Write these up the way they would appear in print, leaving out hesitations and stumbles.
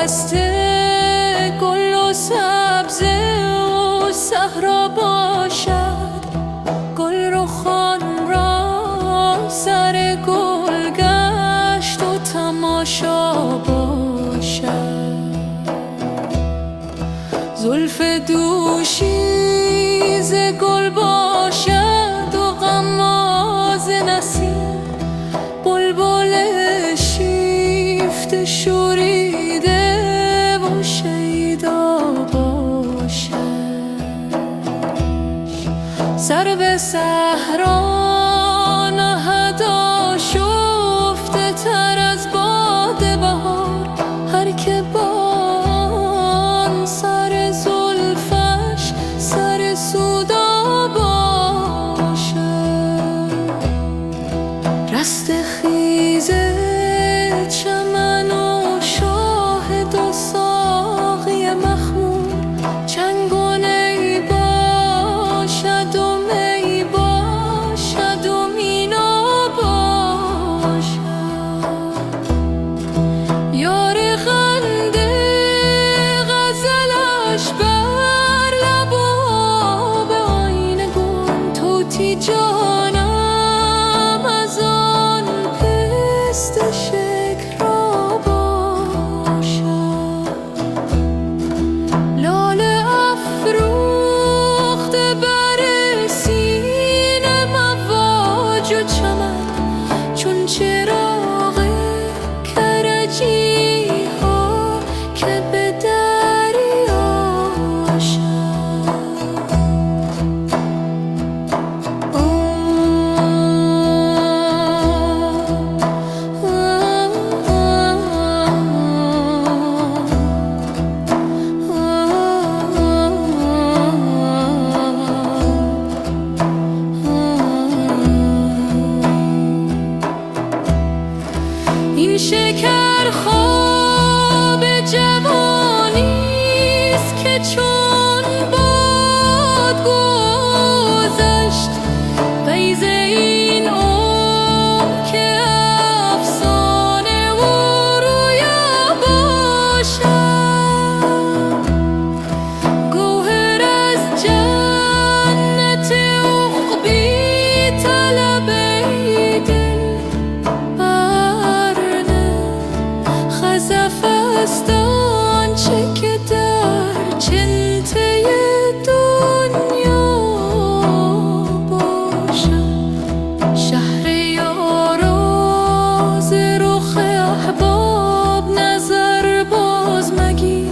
بسته گل و سبزه و صحرا باشد، گل رخان را سر گل گشت و تماشا باشد. زلف دوشی ز گل باشد و غماز نسیم، بلبل شیفته شوریده و شیدا باشد. سر به صحرا نهد آشفته تر از باد بهار، هر که سر زلفش سر سودا باشد. رست خیزه چمن و شاهد و ساقی مخمور، چنگ و نی باشد و می باشد و مینا باشد. یار بر لب آب آینه گون، توتی جانم از آن پست شکر باشد. لاله افروخته بر سینه مواج و چمن، چون چراغ کرجی ها که به این شکر خواب جوانیست که چون باد گذشت، فیض این عمر که افسانه و رویا باشد. گوهر از جنت عقبی طلب ای دل، خزف است آنچه که در چنته دنیا باشد. شهر یارا ز رخ احباب نظر باز مگیر،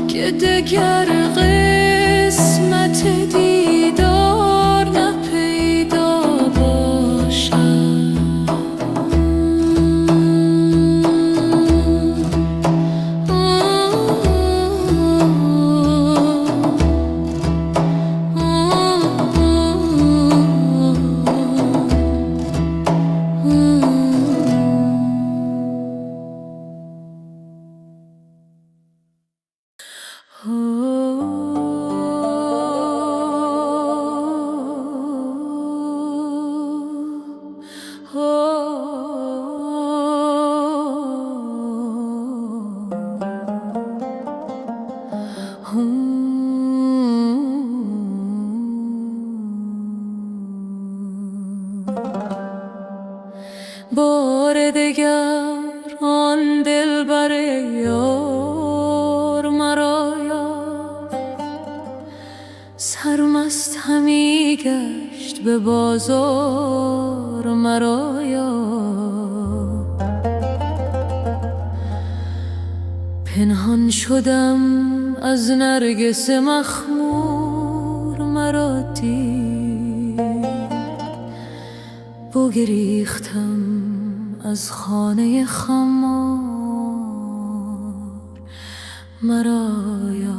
که دگر قسمت دیدار نپیدا باشد. بار دگر آن دلبر یار مرا یافت، سرمست همی گشت به بازار مرا یافت. پنهان شدم از نرگس مخمور مرا دید، بگریختم از خانه خمار مرا یافت.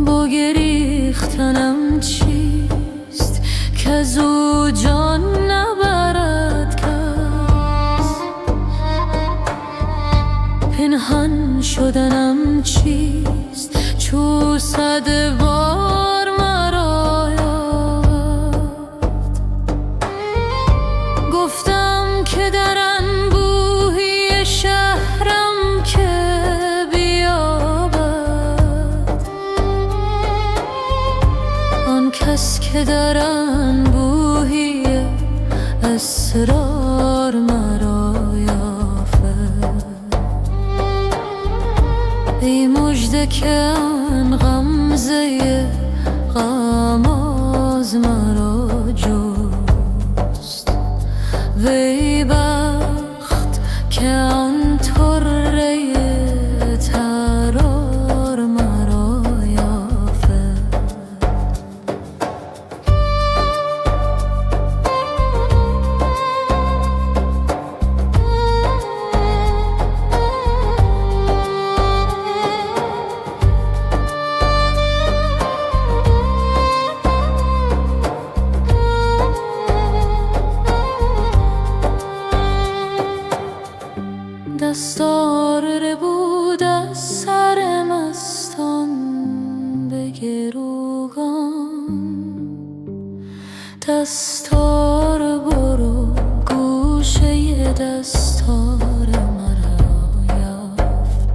بگریختنم چیست که از او جان نبرد کس، پنهان شدنم چیست چو صد بار مرا یافت. گفتم که در انبوه آن کس که در انبوهی اسرار مرا یافت. ای مژده که آن غمزه غماز مرا جست، وی بخت که آن طره ترار مرا یافت. دستار بود از سر مستان به گروگان، دستار برو گوشه دستار مرا یافت.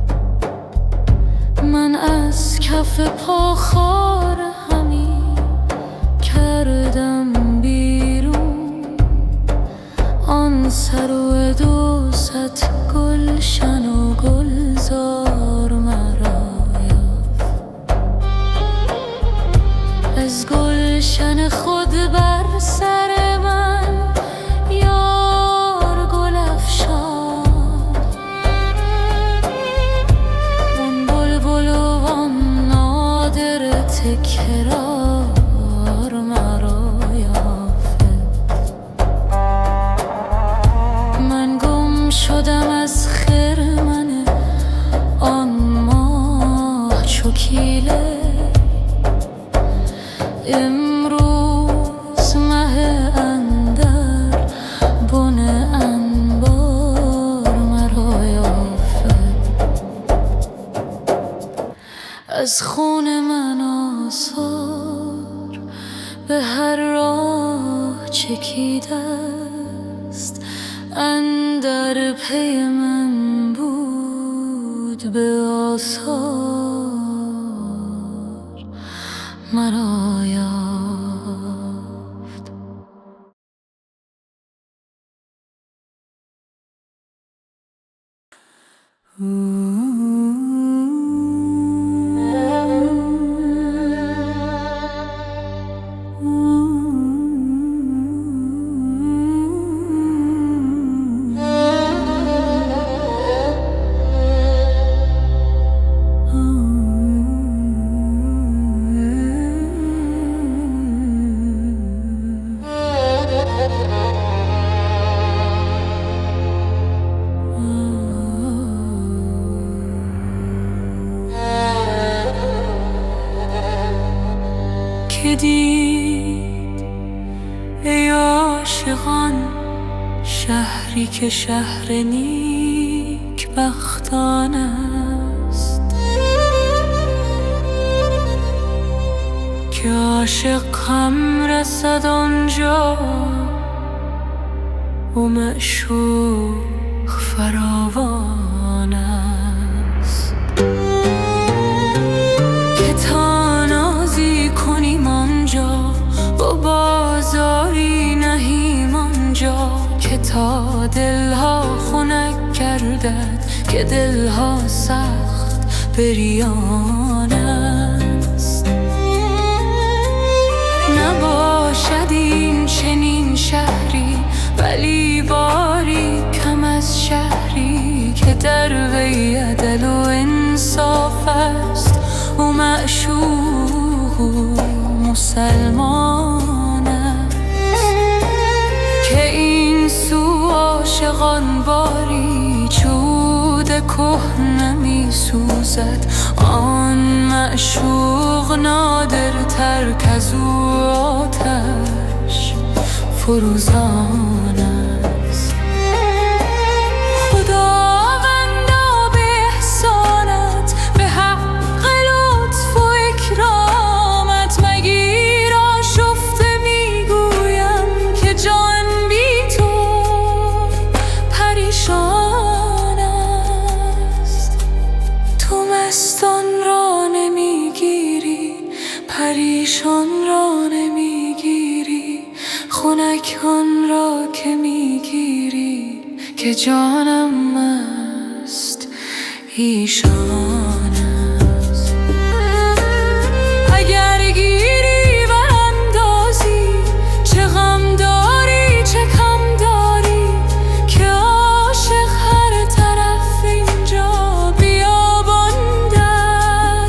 من از کف پا خار همی کردم بیرون، آن سر و دوست گلشن و گلزار مرا یافت. از گلشن خود بر سر من یار گل افشاند، وان بلبل و آن نادر تکرار مرا یافت. من گم شدم از خرمن آن ماه چکیله، امروز مه اندر بن انبار مرا یافت. از خون من آثار به هر راه چکیده است، اندر پی من بود به آثار مرا یافت. که دید ای عاشقان شهری که شهر نیک بختان است، که عاشق هم رسد آنجا و معشوق فراوان است. که تا نازی کنیم آنجا و بازاری نهیم آنجا، که تا دلها خنک گردد که دلها سخت بریان است. نباشد این چنین شهری ولی باری کم از شهری، که در وی عدل و انصاف است و معشوق مسلمان است. که این سو عاشقان باری چود کهنه می سوزد، آن معشوق نادرتر کزو آتش فروزان است. خداوندا به احسانت، به حق لطف و اکرامت مگیر آشفته میگویم که جان بی تو پریشان است. تو مستان را نمیگیری پریشان را خنک آن را که میگیری که جانم مست ایشان است. اگر گیری و اندازی چه غم داری چه کم داری که عاشق هر طرف اینجا بیابان در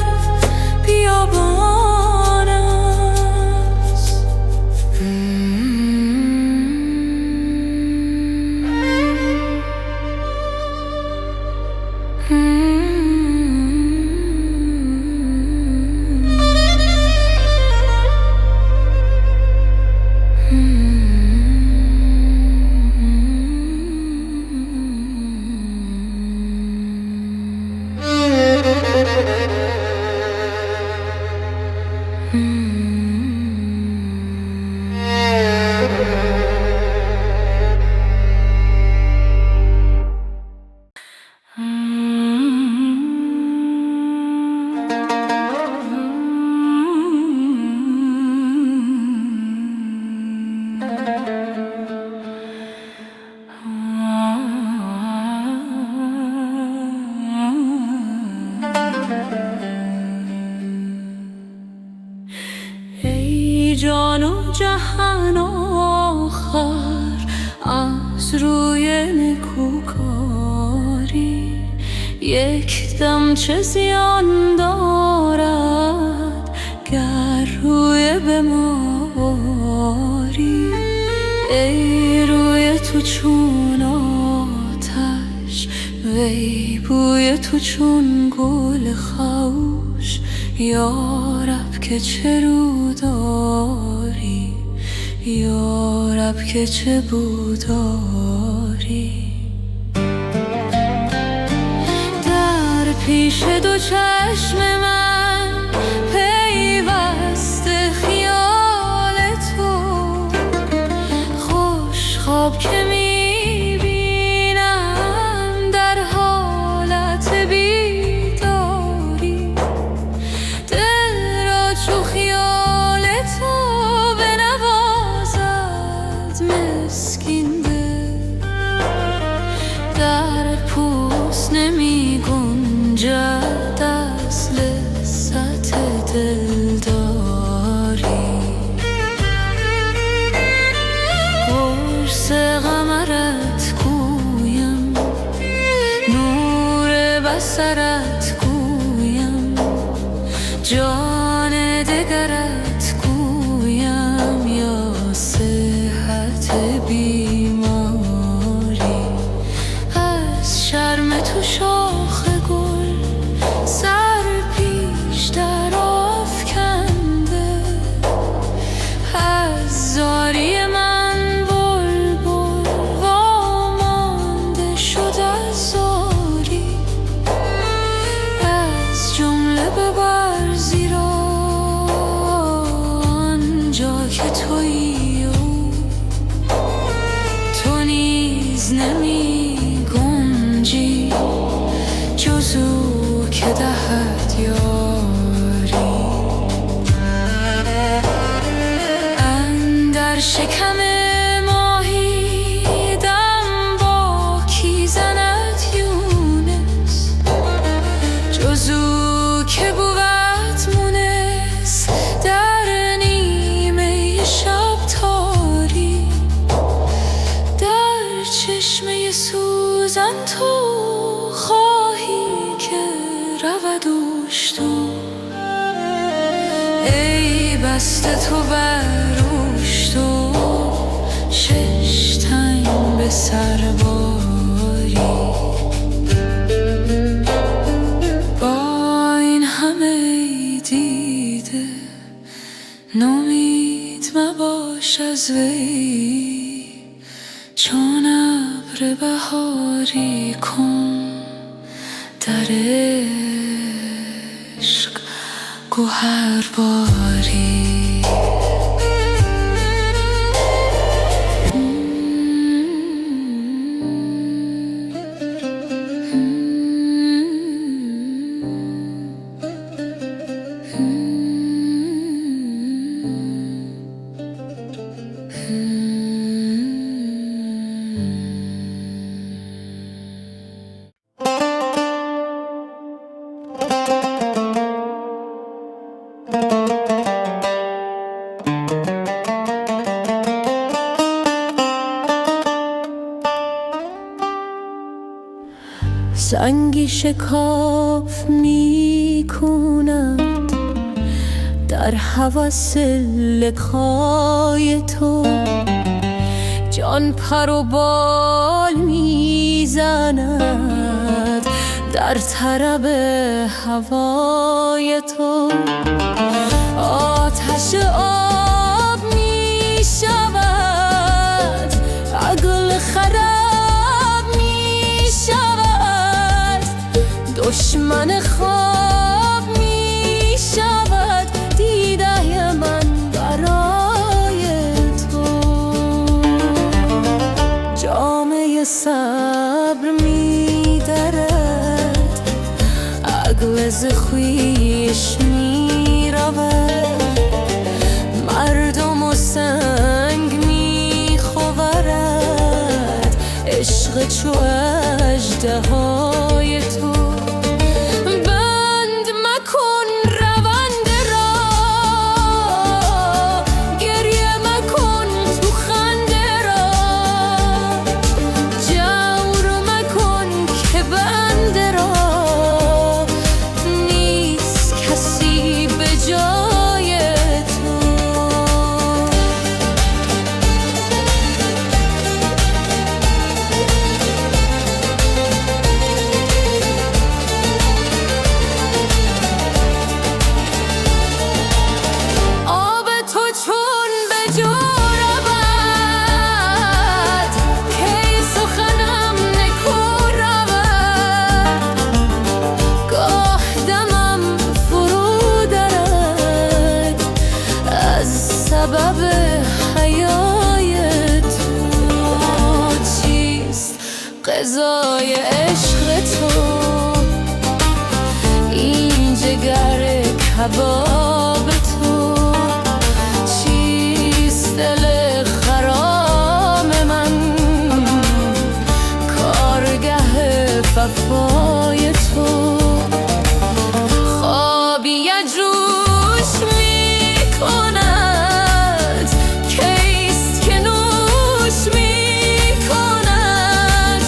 بیابان است. ای جان و جهان آخر از روی نکوکاری یک دم چه زیان دارد گر روی بماری. ای روی تو چون آتش وی بوی تو چون گل خوش یارب که چه رو داری یارب که چه بو داری. در پیش دو چشم من پیوسته خیال تو خوش خواب که میبینم در حالت بیداری. دل را چو خیال تو بنوازد مسکین دل در پوست نمی گنجد از لذت دلداری. قرص قمرت گویم نور بصرت گویم جان دگرت گویم یا صحت بیماری. از شرم تو شاخ گل سر پیش در آفکنده از زاری من بلبل وامانده شد از زاری. از جمله ببر زیرا آنجا که تویی و تو نیز نمی گنجی جز او که دهد یاری. اندر شکم ماهی دم با کی زند یونس جز او که بود مونس در نیمه شب تاری. در چشمه سوزن تو خواهی که رودوش تو ای بسته تو بروش تو شش تن به سر باری. با این همه دیده نومید مباش از وی چون ابر بهاری کن در عشق گوهر باری. سنگی شکاف می کند در هوس لقای تو. جان پر و بال می زند در طرب هوای تو. آتش آب می شود، عقل خراب می شود، دشمن خواب می شود دیده من برای تو. جامه صبر می درد، عقل ز خویش می رود، مردم و سنگ می خورد عشق چو اژدهای تو. بند مکن روند را، گریه مکن تو خنده را، جور مکن که بنده را نیست کسی به جای تو. آب تو چون به جو رود، کی سخنم نکو رود، گاه دمم فرو درد از سبب حیای تو. چیست قضای عشق تو، این جگر کباب تو؟ چیست دل خرام من، کارگه وفای تو؟ خوابی جوش می کند، کیست که نوش می کند،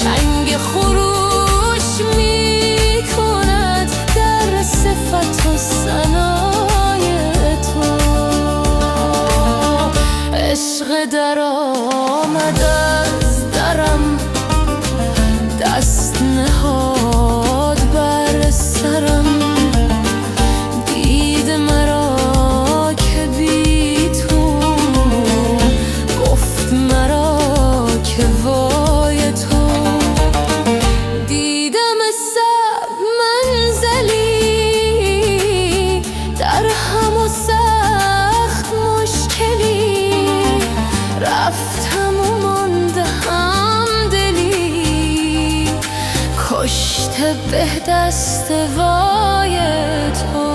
چنگ خروش می کند در صفت و ثنای تو. عشق در آمد از درم، دست نهاد بر سرم، دید مرا که بی تو، گفت مرا که وای تو. دیدم صعب منزلی در هم و سخت مشکلی، رفتم و مانده همدلی، کشته به دست وای تو.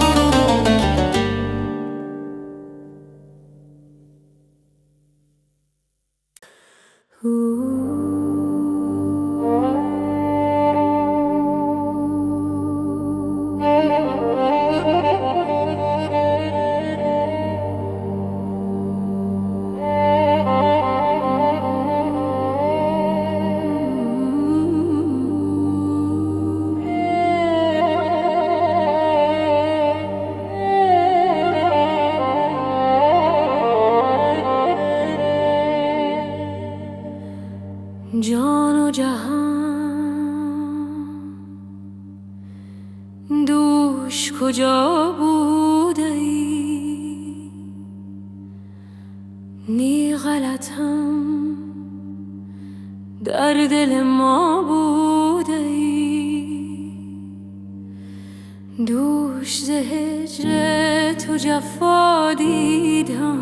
جان و جهان دوش کجا بوده ای؟ نی غلطم در دل ما بوده ای؟ دوش ز هجر تو جفا دیدم،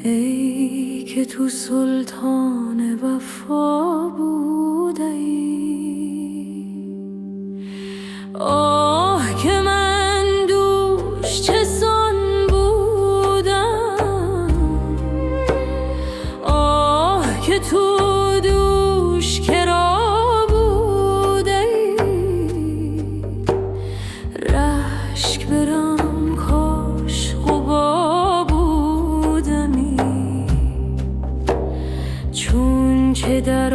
ای که تو سلطان وفا بوده ای. آه که من دوش چسان بودم، آه که تو دوش کرا بوده ای. رشک برم کاش غبا بودمی، چون که در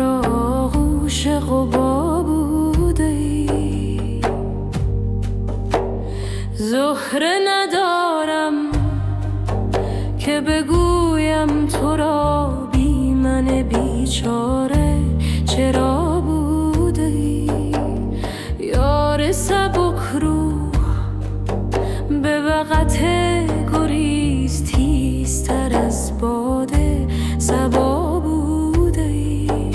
بیچاره چرا بوده ای؟ یار سبک روح به وقت گریز تیزتر از باده صبا بوده ای.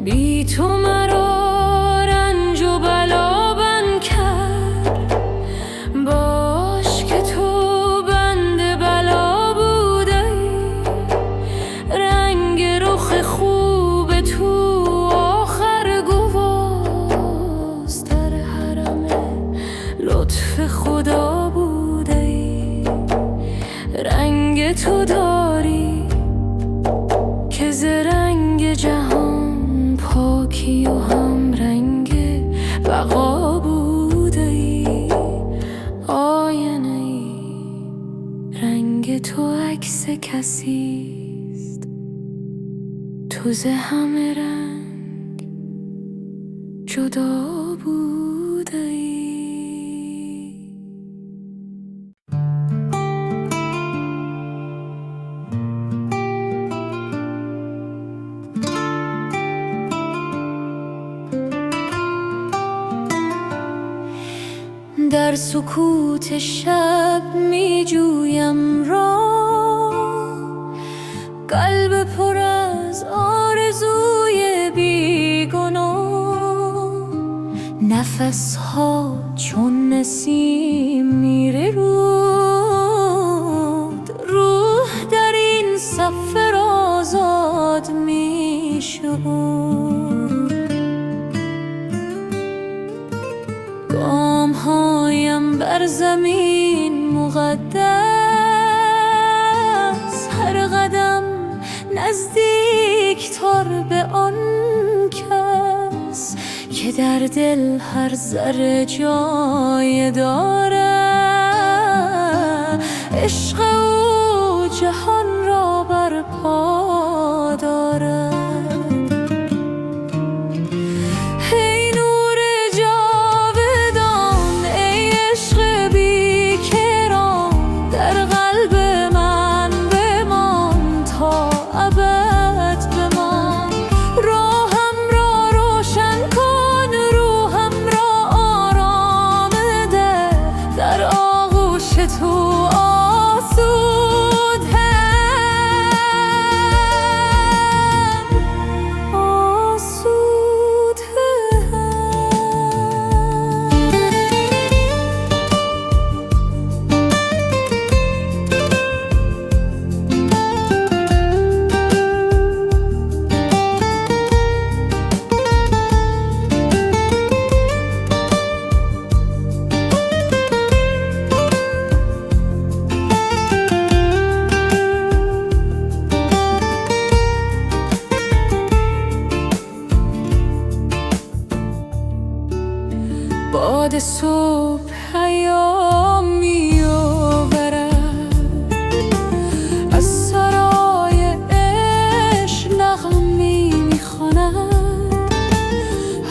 بی تو مرا رنج و بلا بند کرد، باش که تو بند بلا بوده ای. رنگ رخ خوب تو آخر گواز در حرم لطف خدا بوده ای. رنگ تو داری که ز رنگ جهان پاکی و هم رنگ بقا بوده ای. آینه ای رنگ تو عکس کسیست، تو ز همه رنگ جدا بوده ای. در سکوت شب می جویم راه، قلب پر از آرزوی بیگناه. نفسها چون نسیم میره رود، روح در این سفر آزاد می شود. گام‌هایم بر زمین مقدس، هر قدم نزدیک‌تر به آن کس که در دل هر ذره جای دارد. عشق او جهان را برپا دارد. باد صبح پیام می آورد، از سرای عشق نغمه می خواند.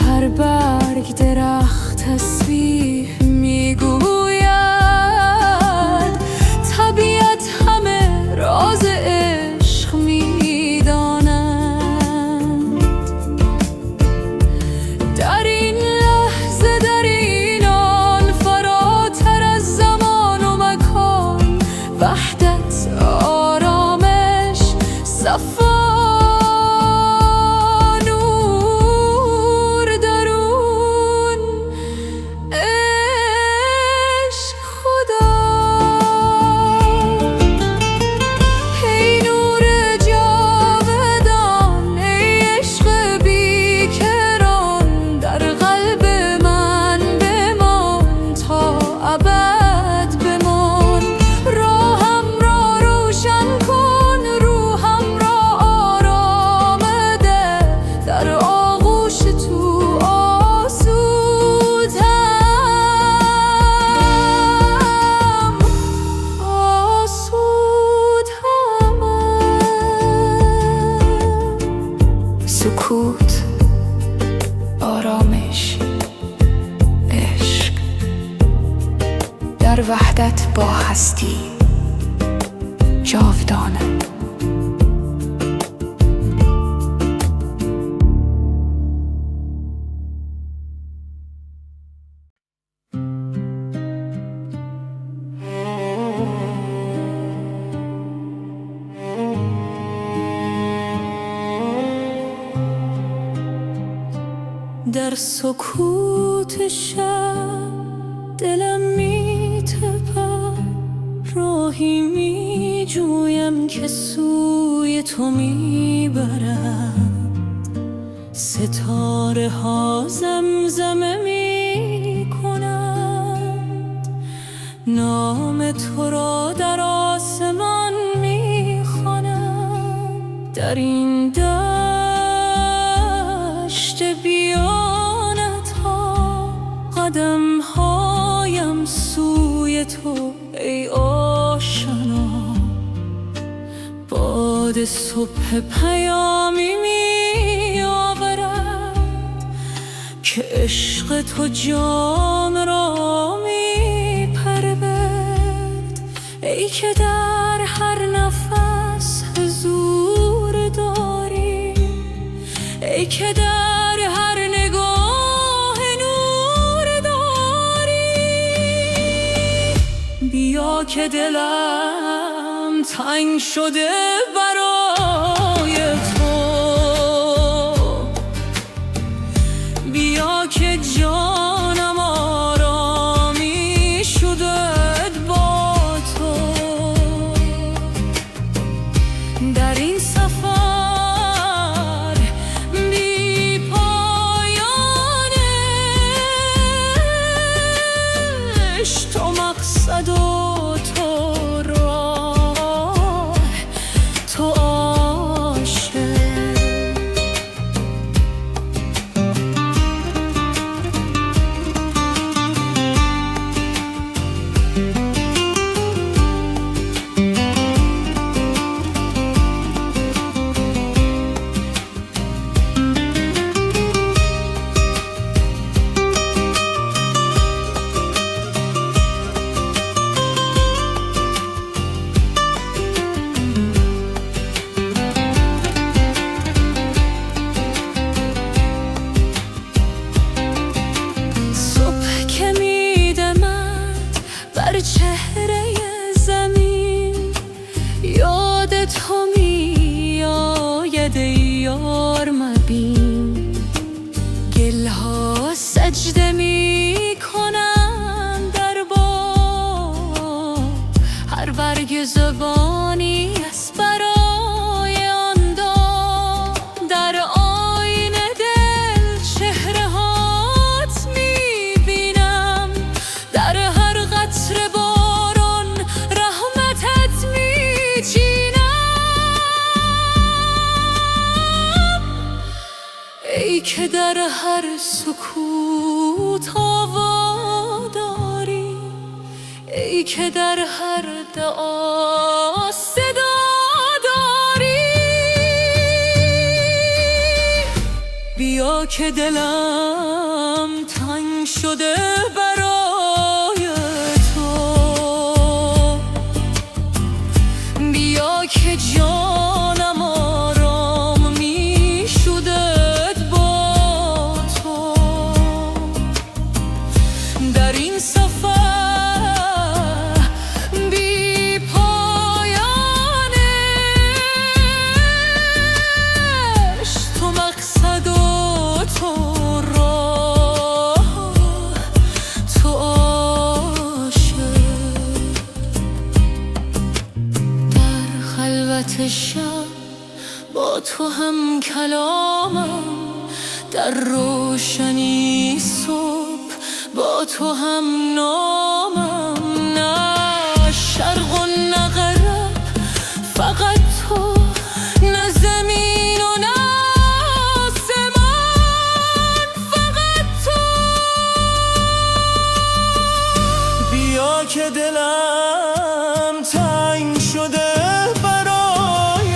هر برگ درخت تسبیح می گوید، طبیعت همه راز عشق می داند. در این لحظه در این آن فراتر از زمان و مکان، وحدت آرامش صفا نور درون عشق خدا. ای نور جاودان، ای عشق بیکران، در قلب من بمان تا ابد بمان. راهم را روشن کن، روحم را آرام ده، در آغوش تو آسودم. سکوت، آرامش، عشق، در وحدت با هستی جاودانه. در سکوت شب دلم می‌تپد، راهی می‌جویم که سوی تو می‌برد. ستاره ها زمزمه می‌کنند، نام تو را در آسمان می‌خوانند. در این دشت بیانت‌ها قدم هایم سوی تو ای آشنا. باد صبح پیامی می آورد که عشق تو جان را می پرورد. ای که در هر نفس حضور داری، ای که در هر نگاه نور داری. بیا که دلم تنگ شده برای تو، بیا که جانم آرامی شده با تو. در این سفر بی پایانش تو مقصد و تو راه، تو عاشق. بر چهره زمین یاد تو می آید ای یار مبین. گلها سجده می کنند در باد، هر برگ زبانی است برای آن داد. در آینه دل چهره هات می بینم، در هر قطره باران رحمتت می چینم. ای که در هر سکوت آوا داری، ای که در هر دعا صدا داری. بیا که دلم تنگ شده برای تو، بیا که جانم آرام می شده با تو. در این سفر بی پایانش تو مقصد و تو راه، تو عاشق. در خلوت شب با تو هم کلامم، در روشنی صبح با تو هم نامم. نه شرق و نه غرب، فقط تو، نه زمین و نه آسمان، فقط تو. بیا که دلم تنگ شده برای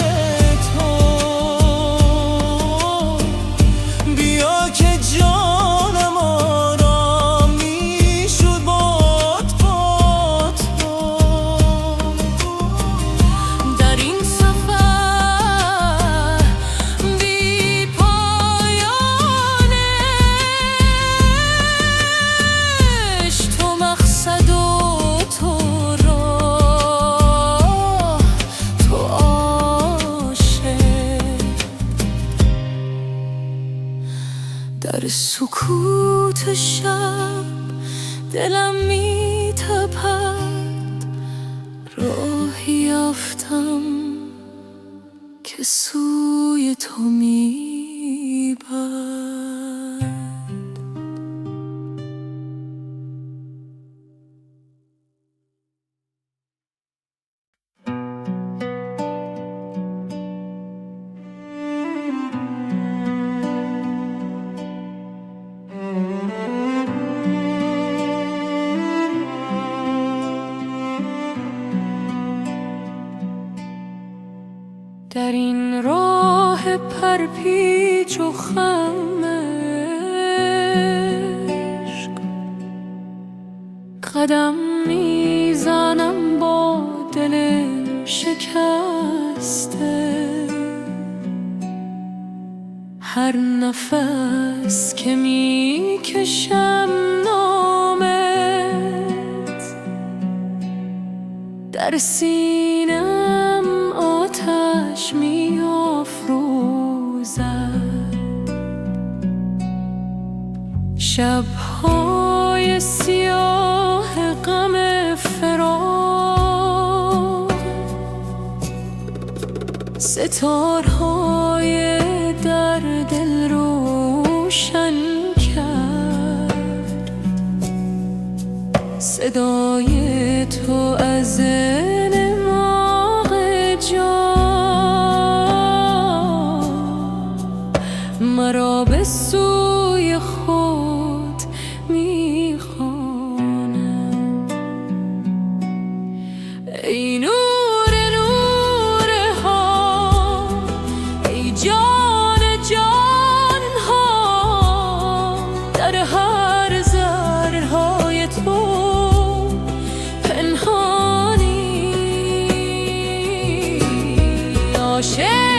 تو، بیا که جانم آرامی شد با تو. در سکوت شب دلم می تپد، راهی یافتم که سوی تو می برد. در این راه پرپیچ و خم عشق قدم میزنم با دل شکسته. هر نفس که میکشم نامت در سینم آتش می افروزد. شب‌های سیاه غم فراق ستارهای در دل روشن کرد. صدای تو از مرا به سوی خود می‌خواند. ای نور نورها، ای جان جانها، در هر ذره‌های تو پنهانی. عاشق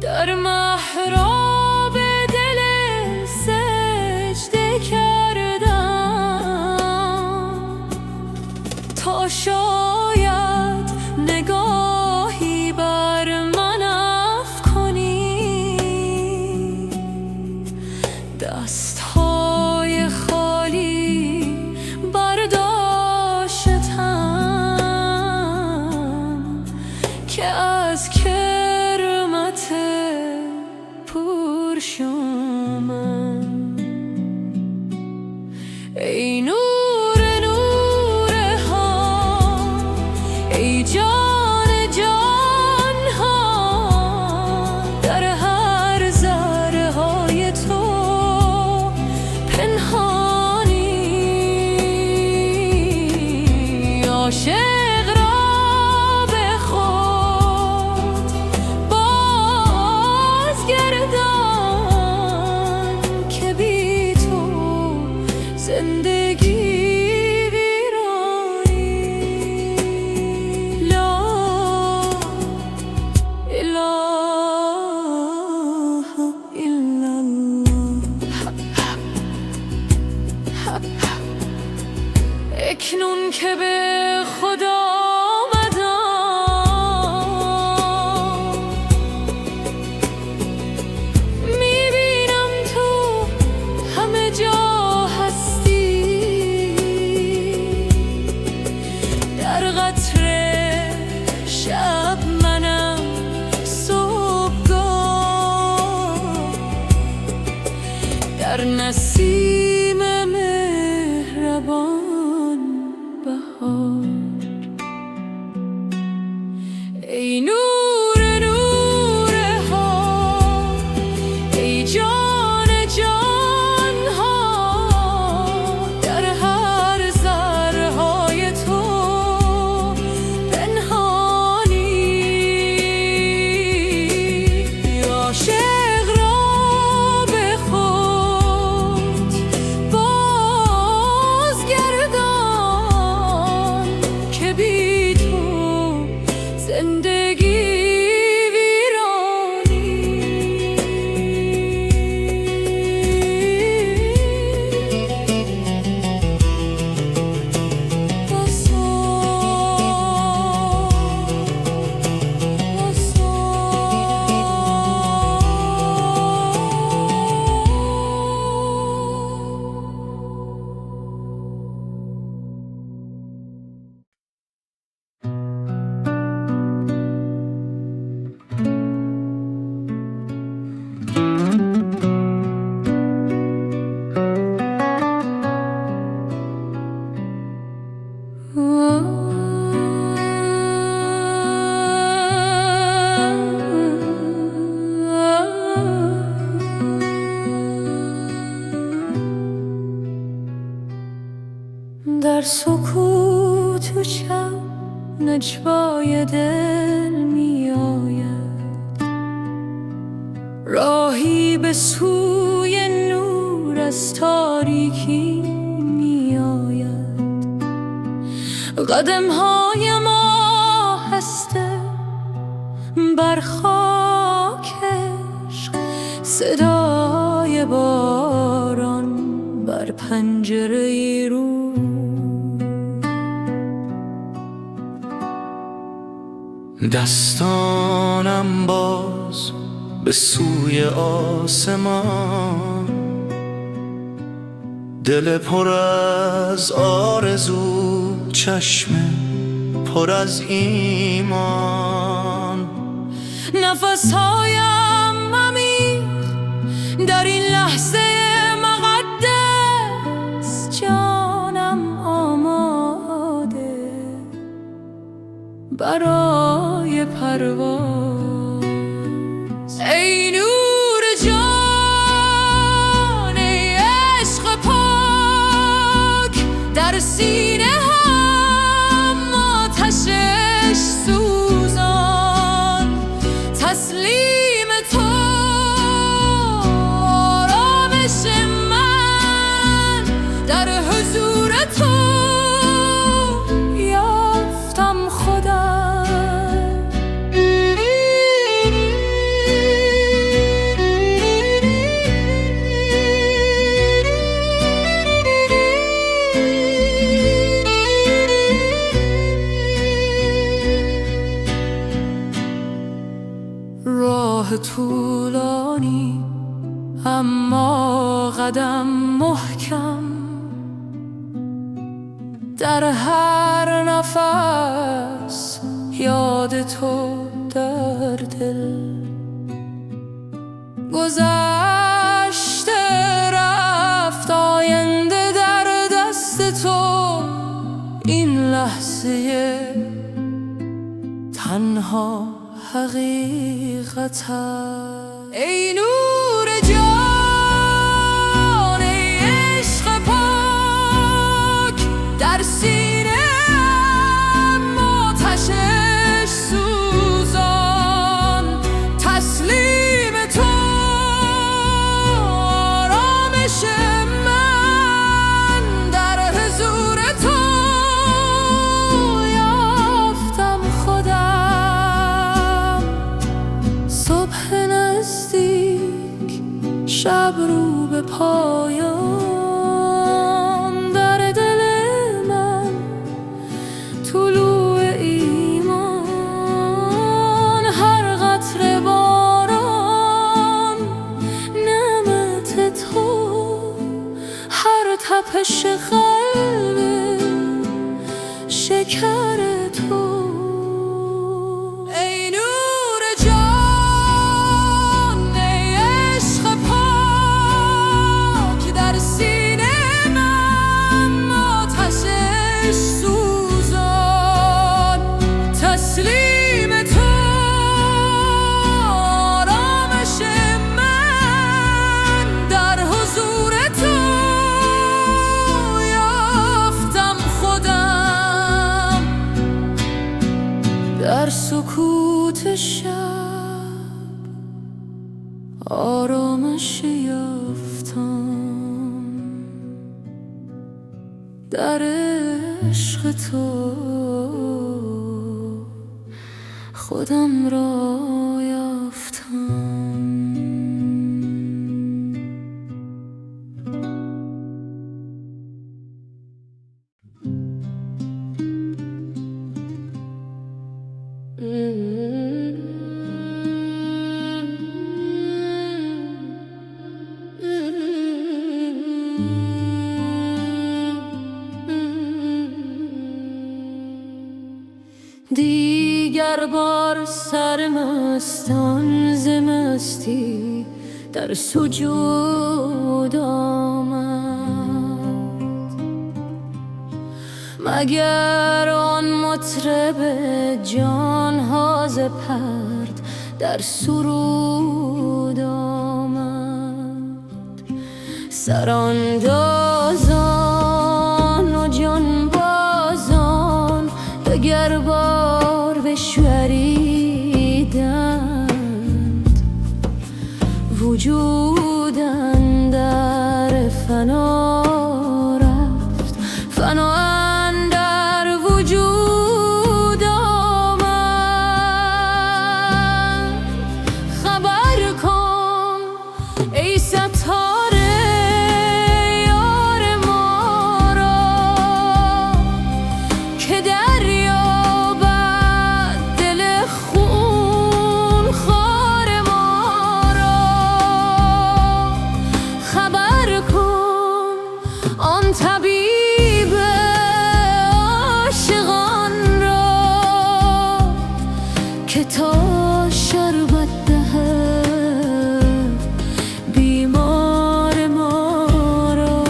در محراب دل سجده کردم تا شاید نگاهی بر من افکنی. دستهای خالی برداشتم که از پرشومم. ای نور نورها، ای جان جانها، در هر ذره‌های تو پنهانی. عاشق اکنون که به خدا آمدم، میبینم تو همه جا هستی. در قطره شب منم صبحگاه، در نسیم مهربان بهار. در سکوت و شب نجوای دل می آید، راهی به سوی نور از تاریکی می آید. قدم های ما هسته بر خاک عشق، صدای باران بر پنجره رو. دستانم باز به سوی آسمان، دل پر از آرزو، چشم پر از ایمان. نفسهایم عمیق در این لحظه مقدس، جانم آماده برای پرواز. ای نور جان، ای عشق پاک، در سینه هم آتشش سوزان. تسلیم تو آرامش من، در حضور تو یافتم خودم. راه طولانی اما قدم محکم، در هر نفس یاد تو در دل. گذشته رفت، آینده در دست تو، این لحظه تنها حقیقت است. ای نور جان، ای عشق پاک، در سینه هم آتشش سوزان. تسلیم تو آرامش من، در حضور تو یافتم خودم. صبح نزدیک، شب رو به پایان، در دل من طلوع ایمان. هر قطره باران نعمت تو، هر تپش قلب شکر تو. ای نور جان، ای عشق پاک، در سینه من آتشش سوزان. تسلیم تو آرامش من، در حضور تو یافتم خودم. در سکوت شب آرامش یافتم، در عشق تو خودم را یافتم. دیگر بار سرمستان ز مستی در سجود آمد، مگر آن مطرب جانها ز پرد در سرود آمد. سراندازان و جان طبیب عاشقان را که تا شربت دهد بیمار ما را.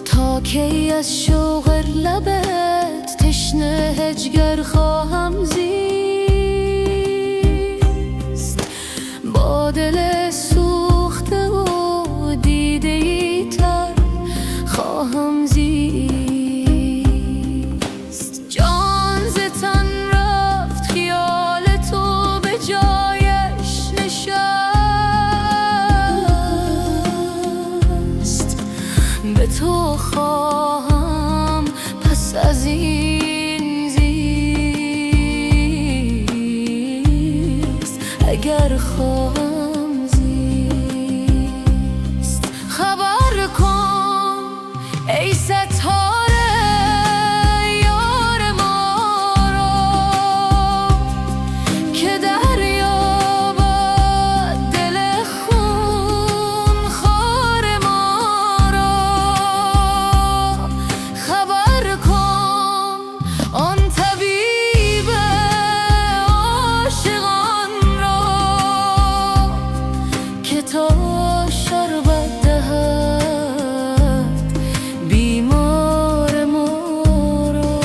تا کی از شوق لبت تشنه هجگر خواهم زیست، با دل سوخته و دیده‌ای تر خواهم زیست. جان ز تن رفت، خیال تو به جایش نشست، به تو خواهم پس از این زیست، اگر خواهم زیست. خبر کن ای ستاره یار ما را که دریابد دل خون خوار ما را. خبر کن آن طبیب عاشقان را که تا شربت دهد بیمار ما را.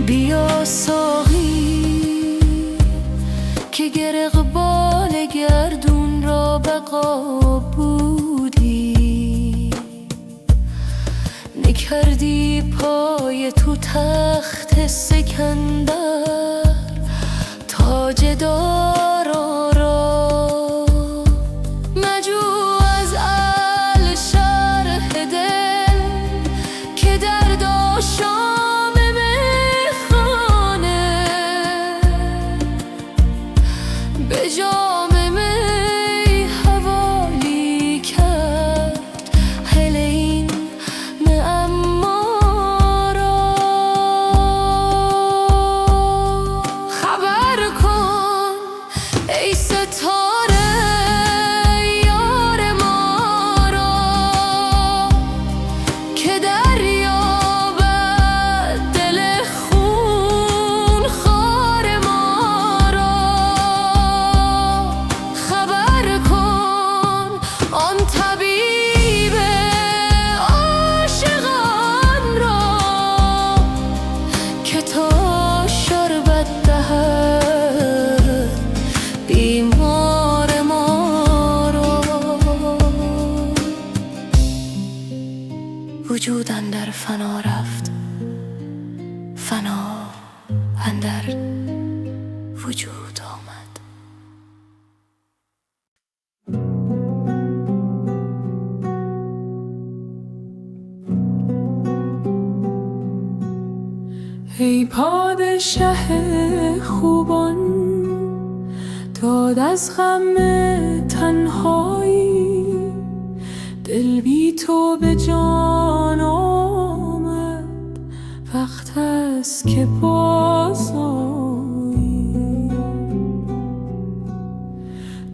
بیا ساقی که گر اقبال گردون را بقا بودی، نکردی پای تو تخت سکندر تاج دارا را. مجو از اهل شرح دل که درد آشام میخانه به جام می حوالی کرد هل این معما را. خبر کن ای ستاره یار ما را که دریابد دل خون خوار ما را. خبر کن آن طبیب عاشقان را که تا شربت دهد بیمار ما را. وجود اندر فنا رفت، فنا اندر وجود آمد. ای پادشه خوبان، داد از غم تنهایی، دل بی تو به جان آمد، وقت است که بازآیی.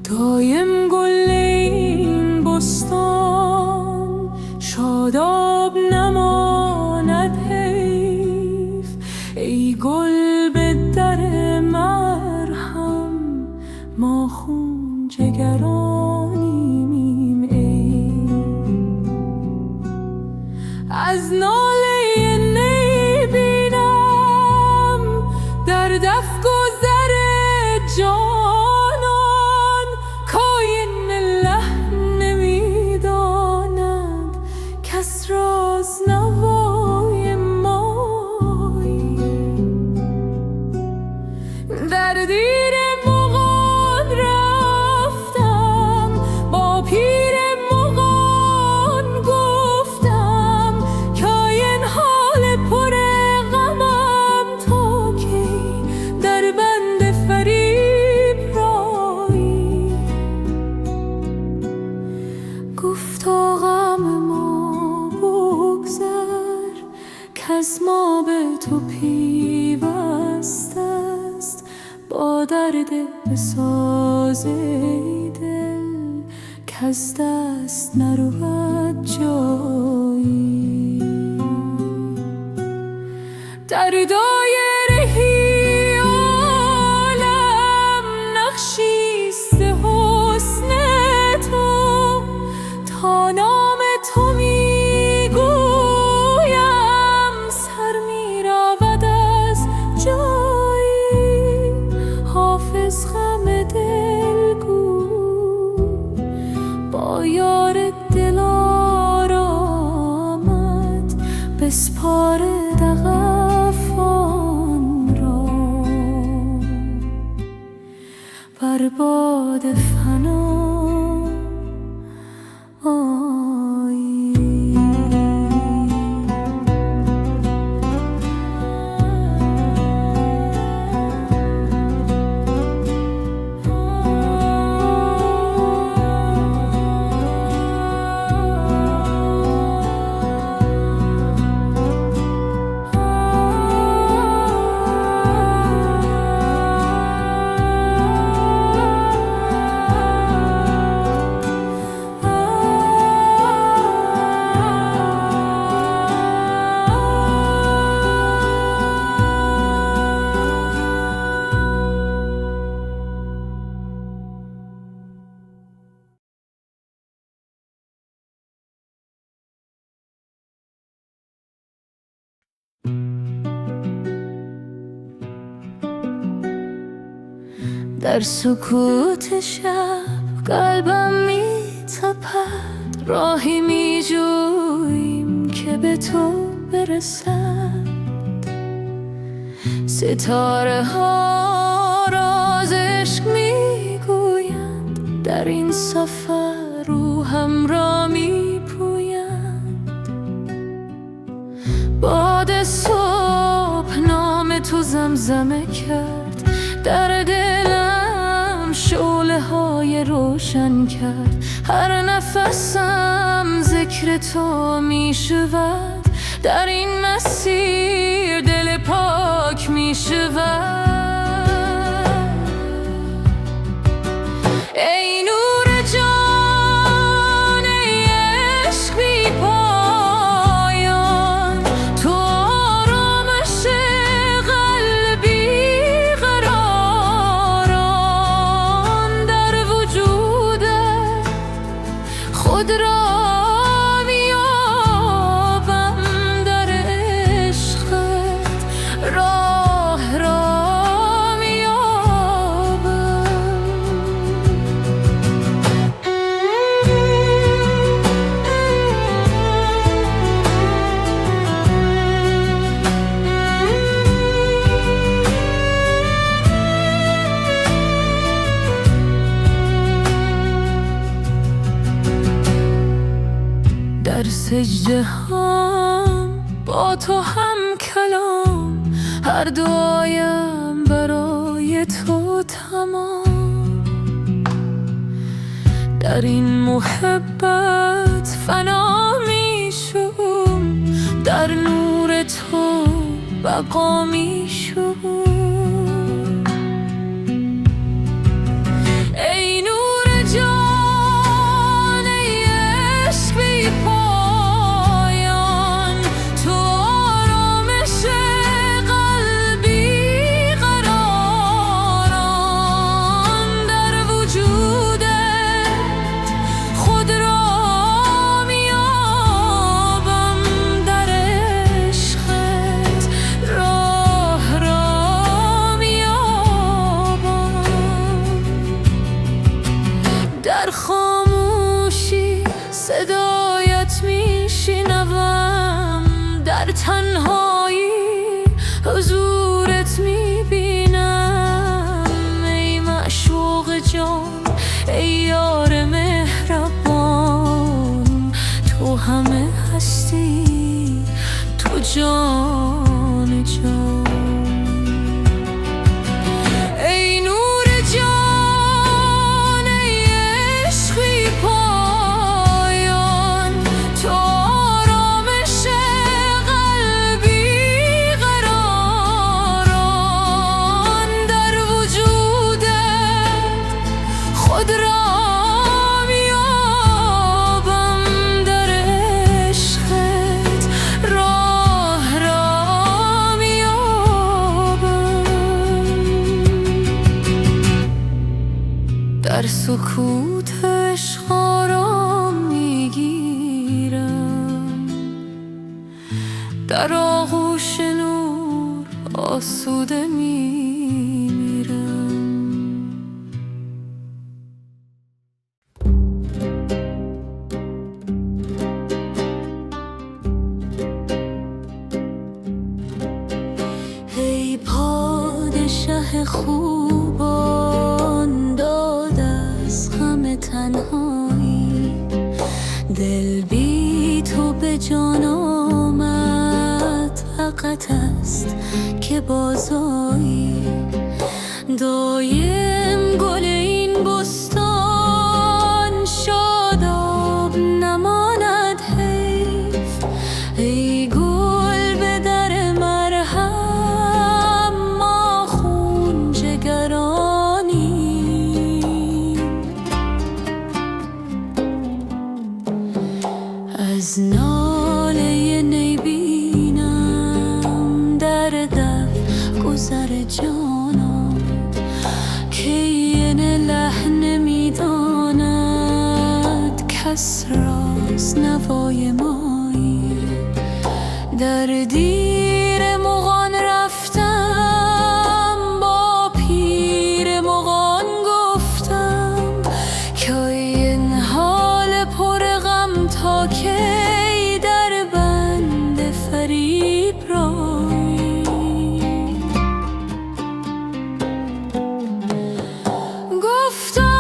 دایم گل این بستان شاداب نماند حیف، ای گل به در مرهم ما خون جگرانیم ای. از ناله نی بینم در دف گذر جانان، کاین لحن نمیداند کس راز نوای مایی. در دیر بساز ای دل کز دست نرود جایی. در دایره عالم نقشیست حسن تو، تا نام تو میگویم سر میرود از جایی. حافظ غم دل گو با یار دل آرامد، بسپار دغفان را بر باد فنا آیی. در سکوت شب قلبم می‌تپد، راهی می‌جوییم که به تو برسد. ستاره ها راز عشق میگویند، در این سفر روحم را میپویند. باد صبح نام تو زمزمه کرد، در دلم شعله های روشن کرد. هر نفسم ذکر تو می شود، در این مسیر دل پاک می شود. ای نور جان، ای عشق بی پایان، تو آرامش قلبی قراران. در وجودت خود را میابم، در عشقت راه را میابم. در سجده هم با تو هم کلام، هر دعایم برای تو تمام. در این محبت فنا می شوم، در نور تو بقا می شوم. ای نور جان، ای عشق بی پایان، تو آرامش قلبی قراران. در وجودت خود را میابم، در عشقت راه را میابم. در خاموشی صدایت میشنوم، در تنهایی حضورت میبینم. ای معشوق جان، ای یار مهربان، تو همه هستی، تو جان جان. ای نور جان، ای عشق بی پایان، تو آرامش قلبی قراران. در وجودت خود را میابم در عشقت، راه را میابم. در سکوت عشق آرام میگیرم، در آغوش نور آسوده میمیرم. ای پادشه خوبان، داد از غم تنهایی، دل بی تو به جان آمد، فقط است که بازایی. دایم گل این بستان شاداب نماند حیف، ای گل به در مرهم، ما خون جگرانی. از ناله نی بینم در دف گذر جانم، که این لحن میداند کس راست نوای مایی. در دیر مغان رفتم، با پیر مغان گفتم که این حال پر غم تا کی در بند فریب رایی. گفتا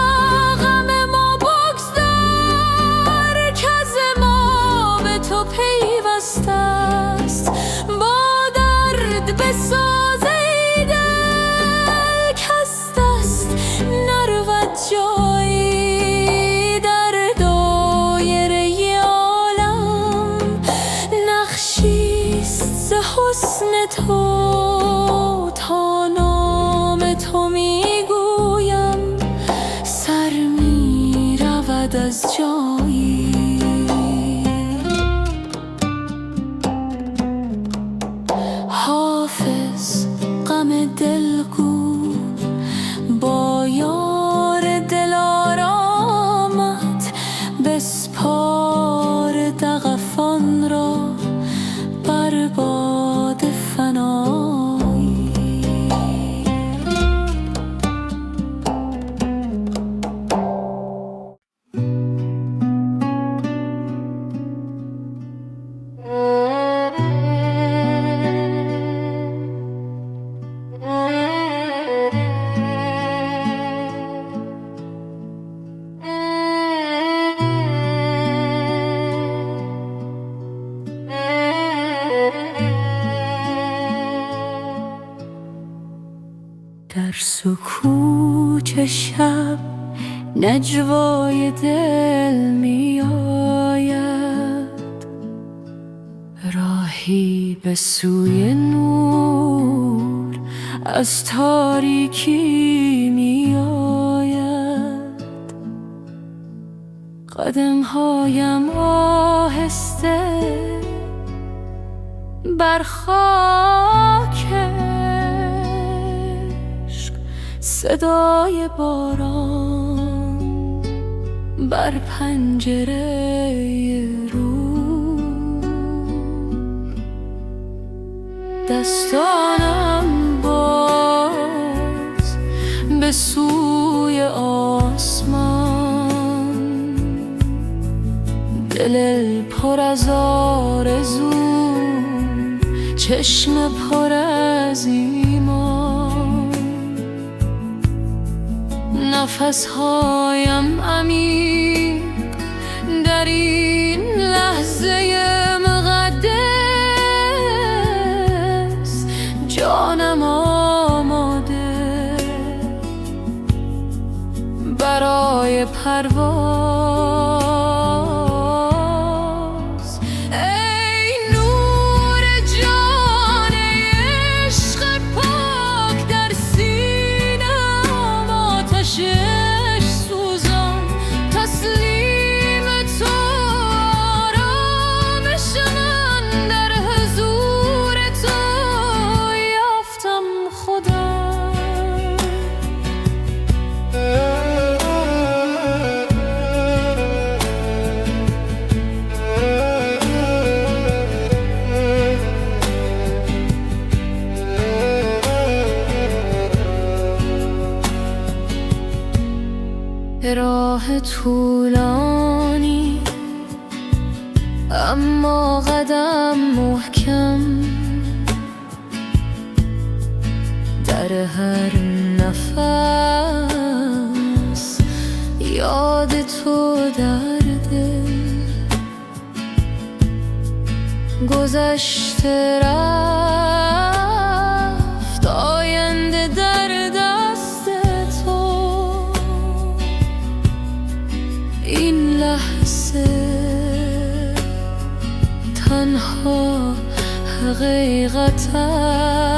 غم ما بگذار، که از ما به تو پیوسته است، با درد بساز ای دل، کز دست نرود جایی. در دایره عالم نقشیست ز حسن تو، تا نام تو میگویم سر میرود از جایی. حافظ غم دلگو با یار دلارامت، بسپار دغفان را بر باد فنایی. در سکوت شب نجوای دل می آید، راهی به سوی نور از تاریکی می آید. قدم هایم آهسته بر خاک، صدای باران بر پنجره رو. دستانم باز به سوی آسمان، دل پر از آرزو، چشم پر از ایمان. نفسهایم عمیق در این لحظه مقدس، جانم آماده برای پرواز. ای نور جان عشق پاک در سینه‌ام، آتشش سوزان راه طولانی اما قدم محکم، در هر نفس یاد تو در دل. گذشته رفت، آینده در دست تو. این لحظه تنها حقیقت است.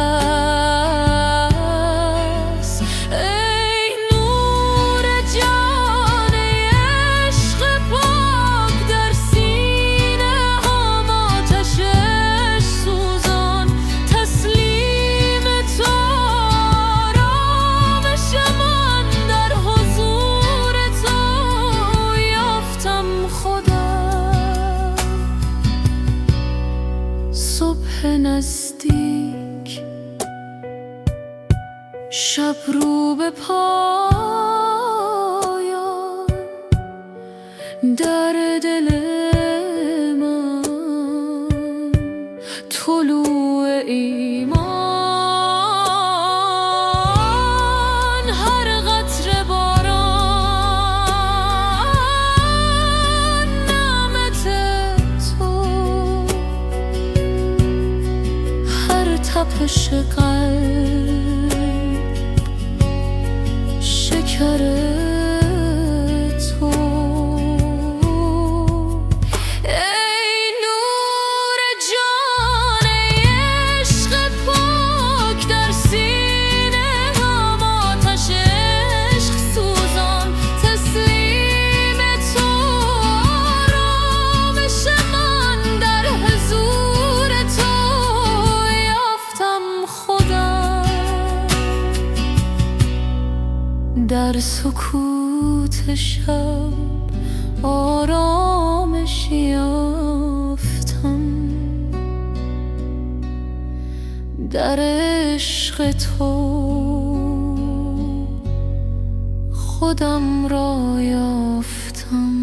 ای نور جان عشق پاک، در سینه هم آتشش سوزان. تسلیم تو آرامش من، در حضور تو یافتم خودم. صبح نزدیک، شب رو به پایان، در دل من طلوع ایمان. هر قطره باران، نعمت تو. هر تپش قلب شکر تو. ای نور جان عشق پاک، در سینه هم آتش عشق سوزان. تسلیم تو آرامش من، در حضور تو یافتم خودم. در سکوت شب آرامش یافتم، در عشق تو خودم را یافتم.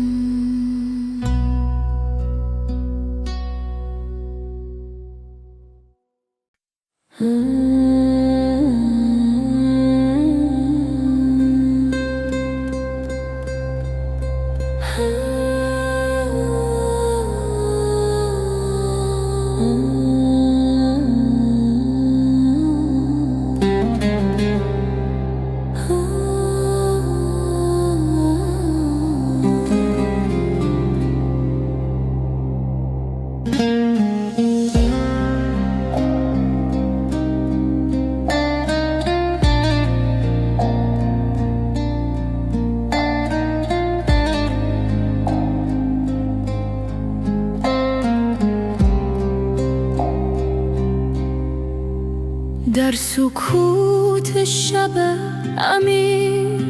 در سکوت شب عمیق،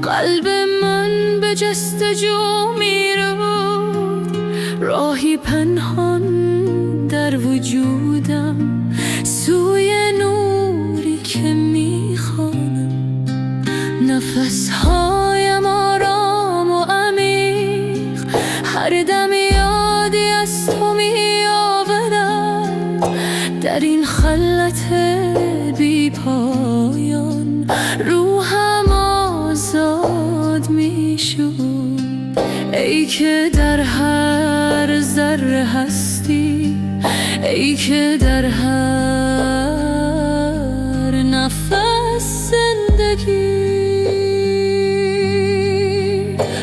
قلب من به جستجو میرود. راهی پنهان در وجودم، سوی نوری که میخوانم. نفسهایم آرام و عمیق، هر دم یادی از تو میآورم. در این خلوت بی پایان، روحم آزاد میشد. ای که در هر ذره هستی، ای که در هر نفس زندگی.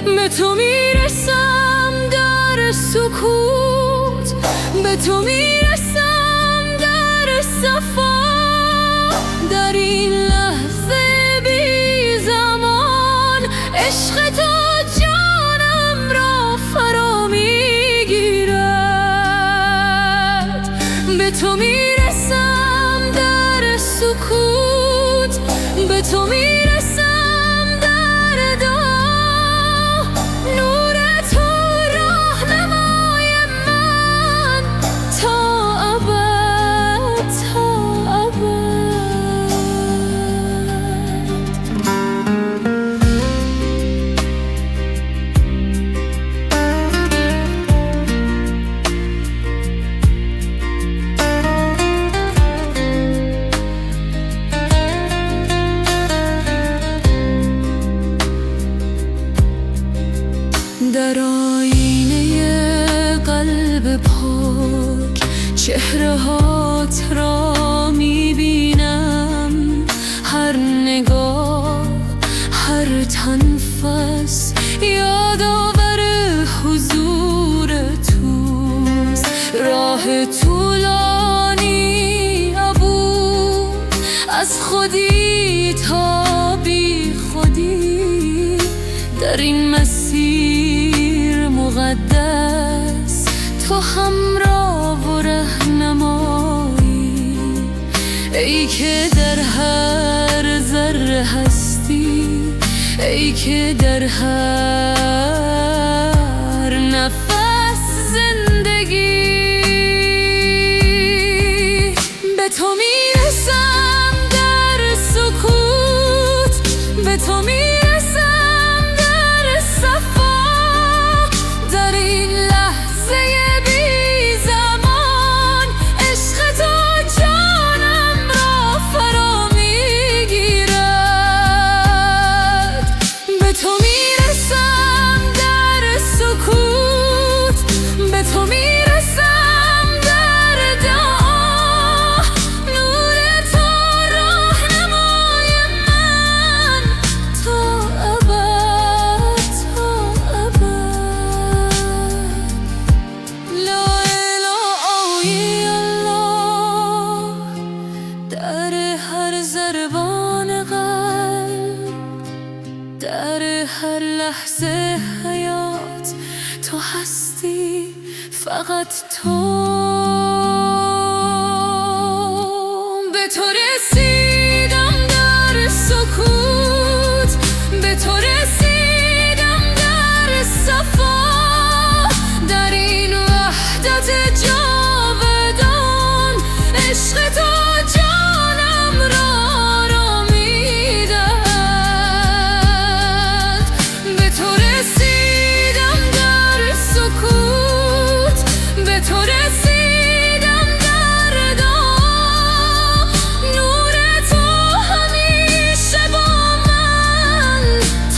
به تو میرسم در سکوت، به تو میرسم در صفا. در این لحظه بی زمان، عشق تو جانم را فرا میگیرد. به تو میرسم در سکوت، به تو میرسم در دعا. نور تو راهنمای من، تا ابد تا ابد. در آینه قلب پاک چهره هات را میبینم، هر نگاه، هر تنفس یادآور حضور توست. راه طولانی عبور از خودی تا بی خودی، در این مسیر مقدس تو همراه و رهنمایی. ای که در هر ذره هستی، ای که در هر نفس زندگی. به تو میرسم در سکوت، به تو میرسم در صفا، در این لحظه بی زمان عشق تو جانم را فرا میگیرد. به تو میرسم در سکوت، به تو میرسم در دعا، نور تو راهنمای من تا ابد، تا ابد. لا اله الا الله، در هر ضربان قلب، در هر لحظه حیات تو هستی، فقط تو. به تو رسیدم در سکوت، به تو رسیدم در صفا، در این وحدت جاودان عشق تو جانم را میدهد. به تو رسیدم در سکوت، به تو رسیدم در دعا، نور تو همیشه با من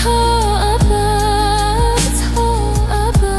تا ابد، تا ابد.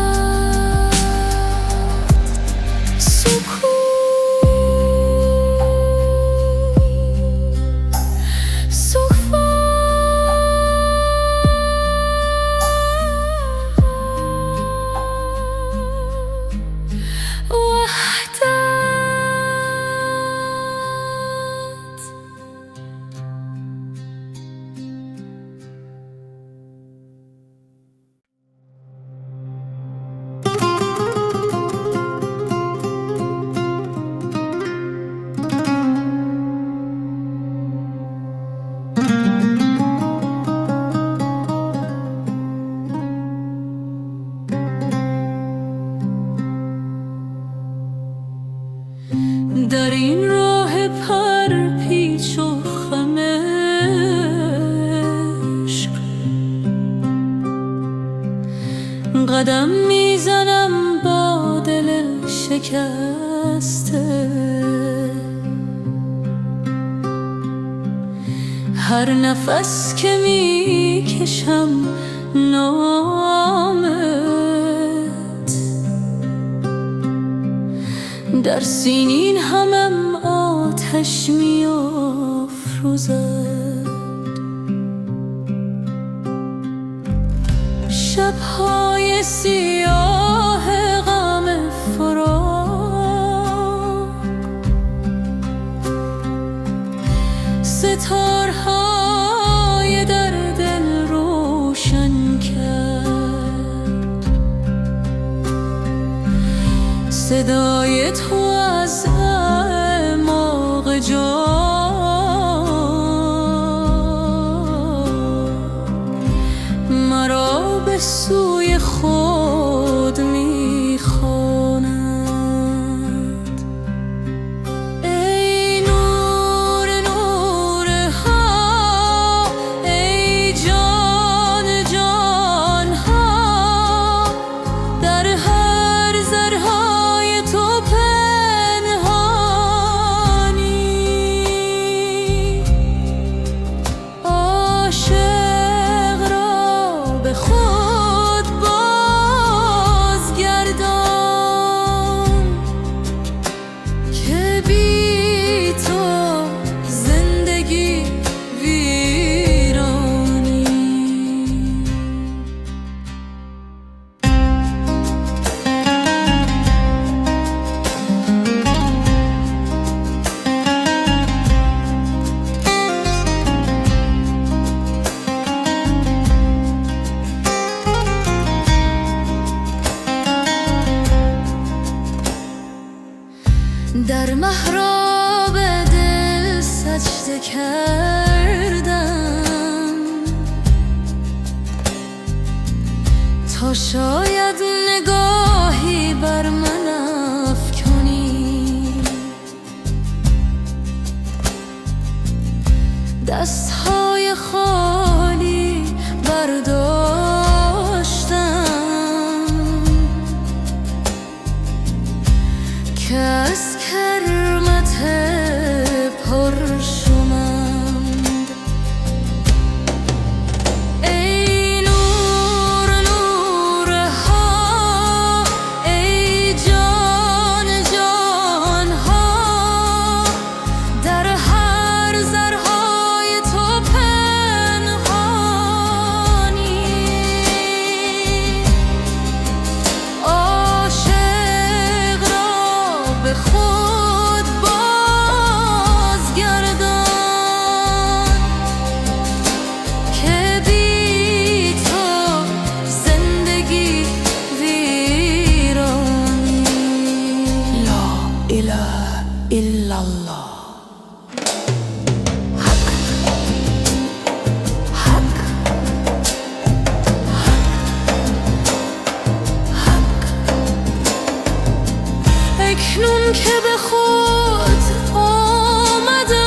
در این راه پر پیچ و خم عشق قدم میزنم با دل شکسته. هر نفس که میکشم نامت در سینین همم آتش می‌افروزد. شب‌های سیاه غم فراق، ستارهای در دل روشن کرد. صدای تو از اعماق جان مرا به سوی خود می‌خواند. ای نور نورها، ای جان جانها، در هر ذرهای تو پنهانی. عاشق را به خود باز کردم تا شاید نگاهی بر من افکنی. دستهای خالی برداشتم که از کرمت پرشمند. ای نور نورها، ای جان جانها، در هر ذرهای تو پنهانی. عاشق را به خود بازگردان که بی تو زندگی ویرانی. لا اله الا الله. اکنون که به خود آمدم،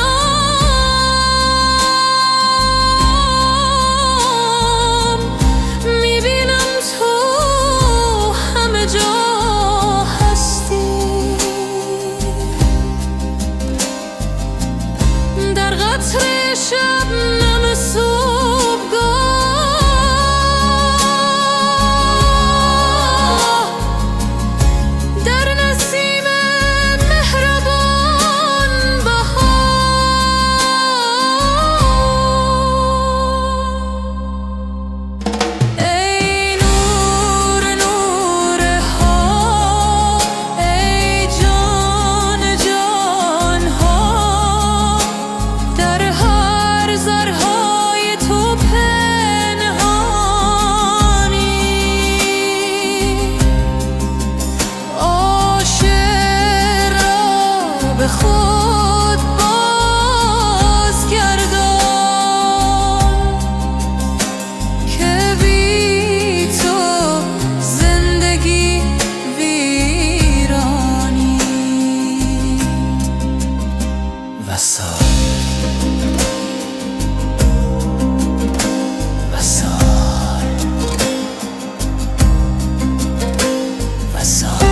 میبینم تو همه جا هستی. در قطره شبنم صبحگاه، در نسیم مهربان بهار. ای نور نورها، ای جان جانها، در هر ذرهای تو پنهانی. عاشق را به خود بازگردان که بی تو زندگی ویرانی. وصال وصال وصال.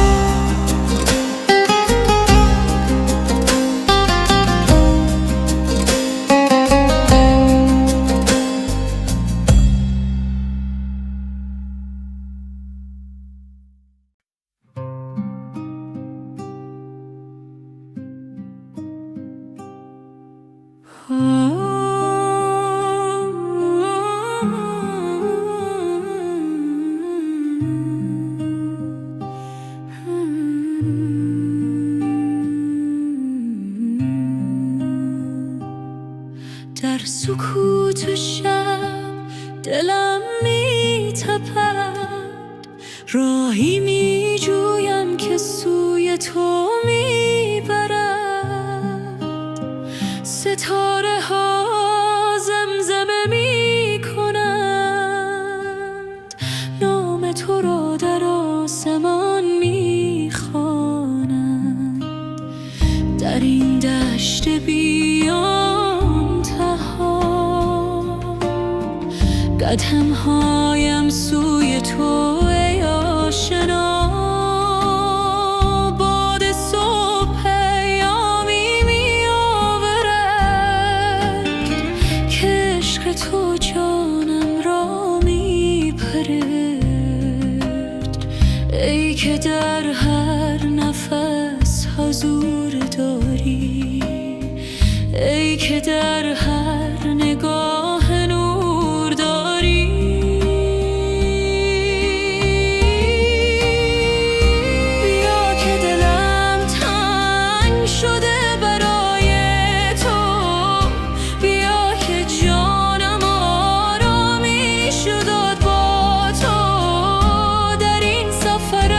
در سکوت شب دلم می‌تپد، راهی می‌جویم که سوی تو می‌برد. ستاره ها زمزمه می‌کنند، نام تو را در آسمان می‌خوانند. در این دشت بیان تها، قدم‌هایم سوی تو ای آشنا. باد صبح پیامی می‌آورد که عشق تو جانم را می‌پرد. ای که در هر نفس حضور داری، ای که در هر نگاه نور داری. بیا که دلم تنگ شده برای تو، بیا که جانم آرامیش داد با تو. در این سفر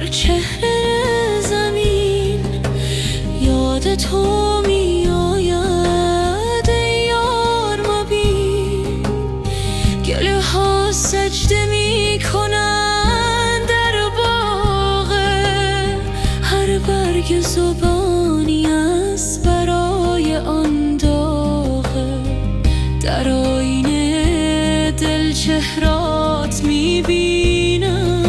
چهره زمین یاد تو می آید ای یار مبین. گله ها سجده می کنند در باغ، هر برگ زبانی است برای آن داغه. در آینه دل چهرات می بینم،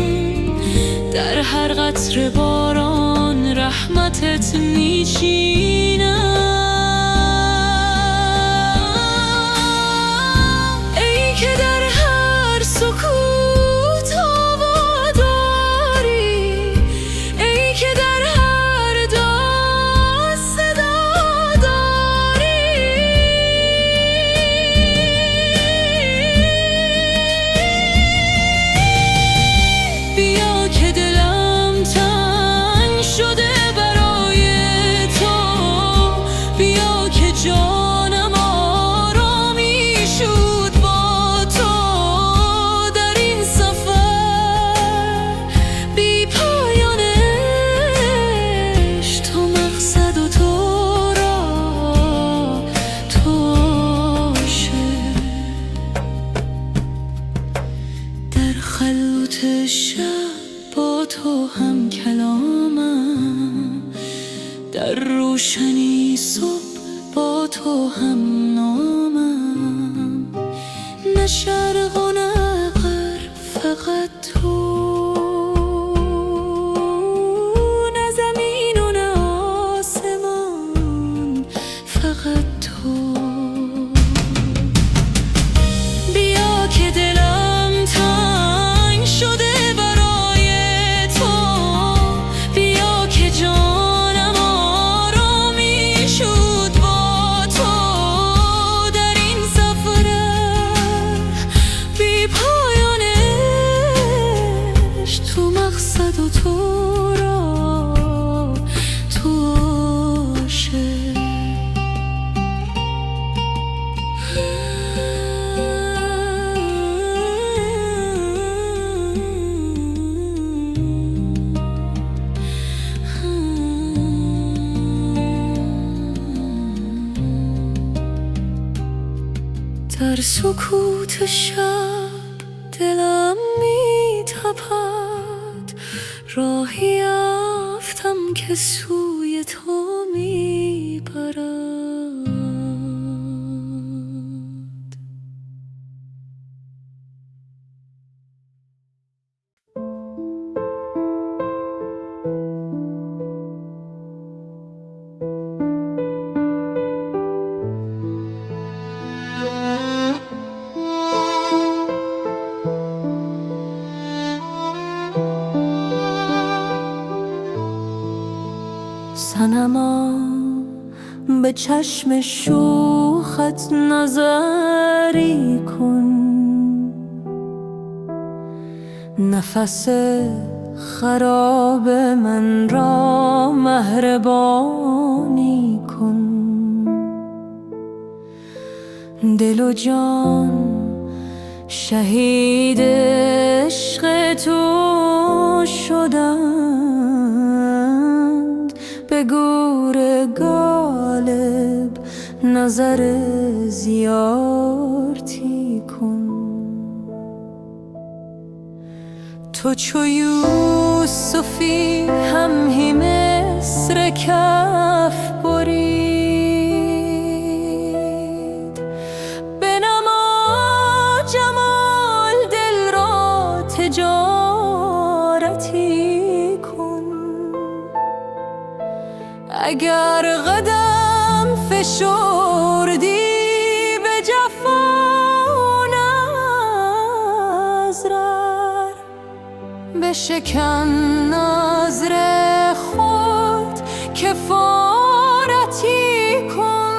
در هر قطره باران رحمتت می چینم. ای که در هر سکوت آوا داری، ای که در هر داد صدا داری. بیا که دلم تنگ شده برای تو، بیا که جانم آرامی شد با تو. در این سفر بی پایان عشق، تو مقصد و تو را توشه. در خلوت شب با تو هم کلامم، در روشنی صبح با تو هم نامم. نه شرق و نه غرب، فقط تو، نه زمین و نه آسمان، فقط تو. بیا که دلم تنگ شده برای تو، بیا که جانم آرامی شد با تو. در این سفر بی پایان عشق، تو مقصد و تو را توشه. در سکوت شب دلم می تپد، راهی یافتم که سوی تو می برد. صنما به چشم شوخت نظری کن، نفس خراب من را مهربانی کن. دل و جان شهید عشق تو شدند، به گور غالب نظر زیارتی کن. تو چو یوسفی همهی مصر کف برید، بنما جمال دل را تجارتی کن. اگر قدم فشردی به جفا نظر، بشکن نظر خود کفارتی کن.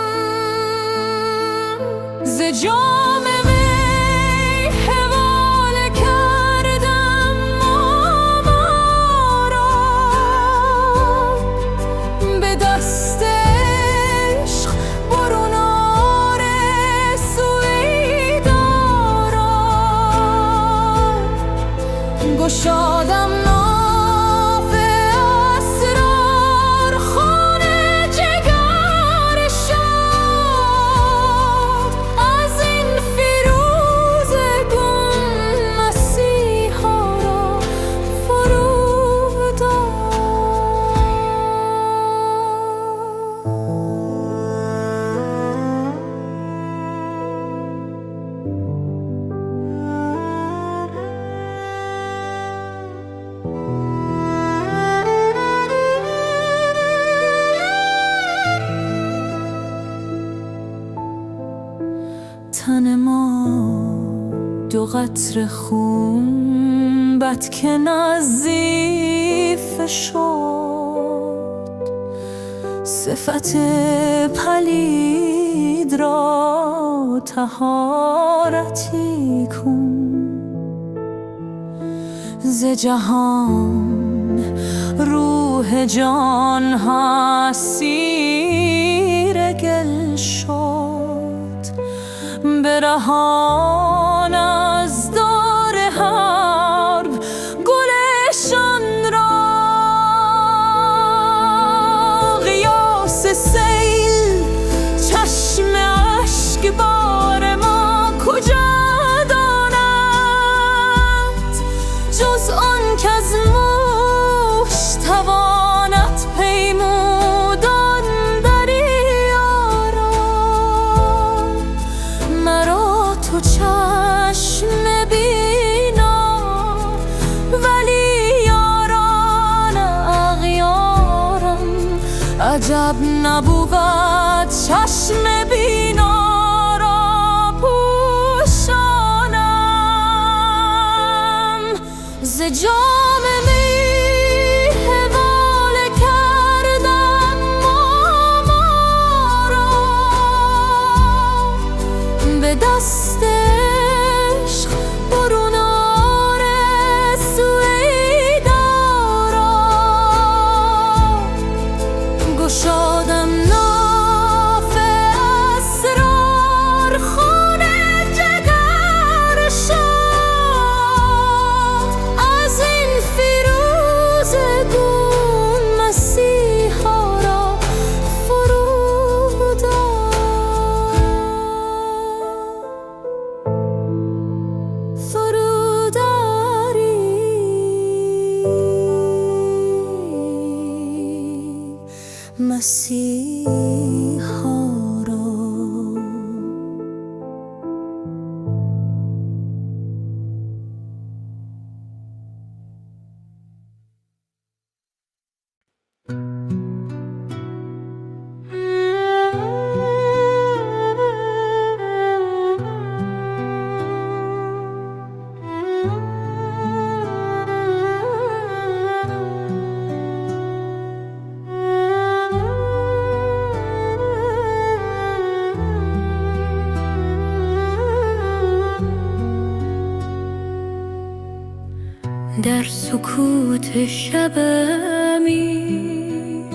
ز جام می حواله کردم ما را، به دست عشق برون آرزوی دارم. گشادم ناف تن ما دو قطره خون بد که نظیفه شد، صفت پلید را طهارتی کن. ز جهان روح جان اسیر گل شد، برهان از دار حرب گلشان را. قیاس سیل چشم اشک بار ما کجا داند، جز آن کز موش تواند پیمودن دریا را. مرا تو چشم بینا ولی یاران اغیارم، عجب نبود چشم بینا را پوشانم. ز جام می حواله کردم ما را، به دست عشق برون آرزوی دارم. گشادم ناف اسرار خون جگر شد، از این فیروزگون مسیحا را فرود فروداری مسیحا را. در سکوت شب عمیق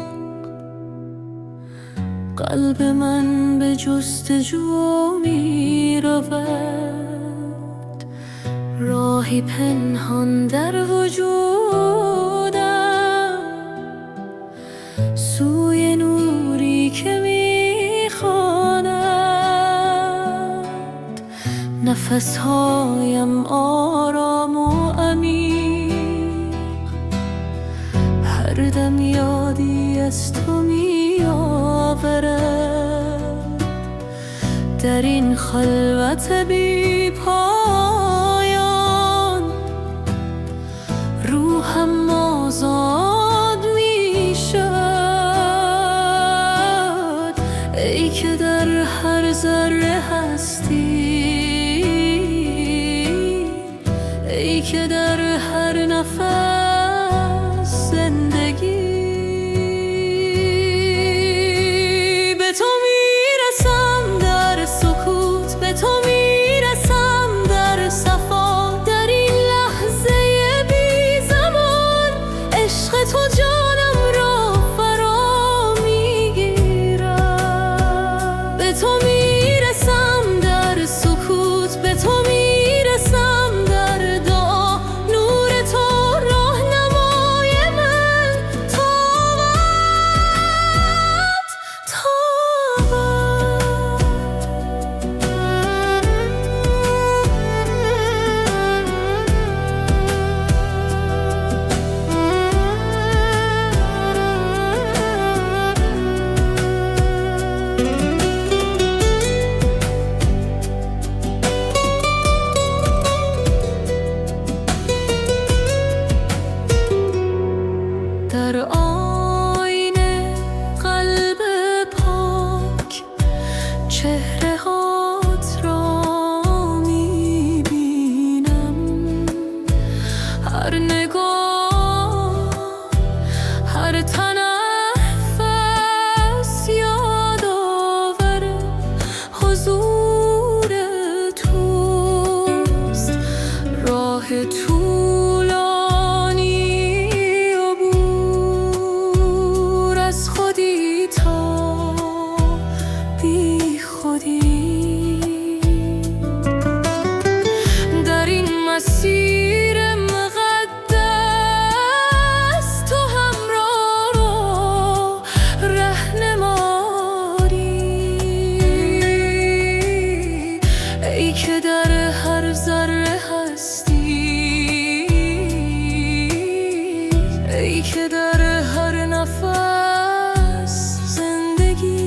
قلب من به جستجو می رود، راهی پنهان در وجودم سوی نوری که می خواند. نفسهایم آرام و عمیق، هر دم یادی از تو می آورد. در این خلوت بی پایان روحم آزاد می شد. ای که در هر ذره هستی، ای که در هر نفس زندگی. به تو میرسم در سکوت، به تو میرسم در صفا. در این لحظه بی زمان عشق تو جانم را فرا میگیرد. به تو میرسم در سکوت، به تو میرسم در دعا. نور تو راهنمای من تا در آینه قلب پاک چهره هات را خودی. در این مسیر مقدس تو همراه رو رهنمایی، ای که در هر ذره هستی، ای که در هر نفس زندگی.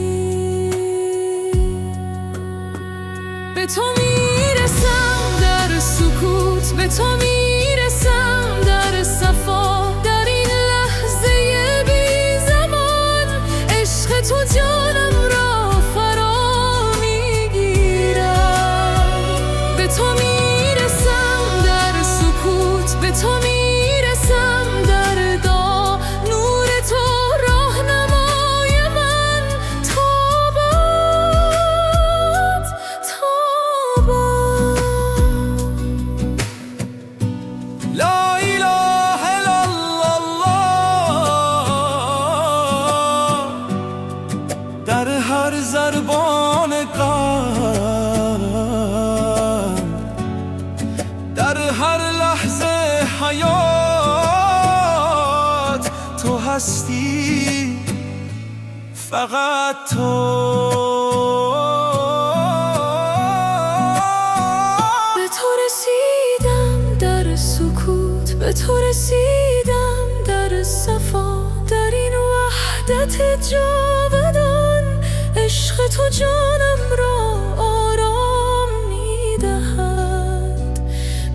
به تو میرسم در سکوت، به تو میرسم در صفا، در این لحظه بی زمان عشق تو جانم را فرا میگیرم. به تو میرسم در سکوت، به تو میرسم در دعا، نور تو راهنمای من تا باد، تا باد. لا اله الا الله، در هر ضربان قلب، در هر لحظه حیات تو هستی، فقط تو. به تو رسیدم در سکوت، به تو رسیدم در صفا، در این وحدت جاودان عشق تو جانم را آرام میدهد.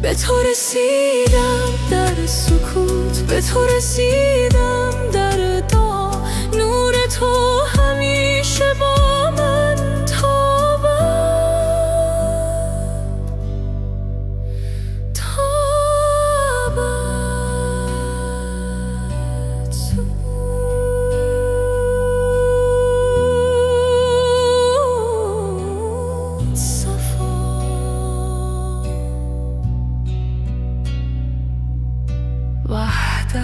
به تو رسیدم در سکوت، به تو رسیدم در دعا، نور تو همیشه با من تا باد، تا باد. سود صفا. وحدت.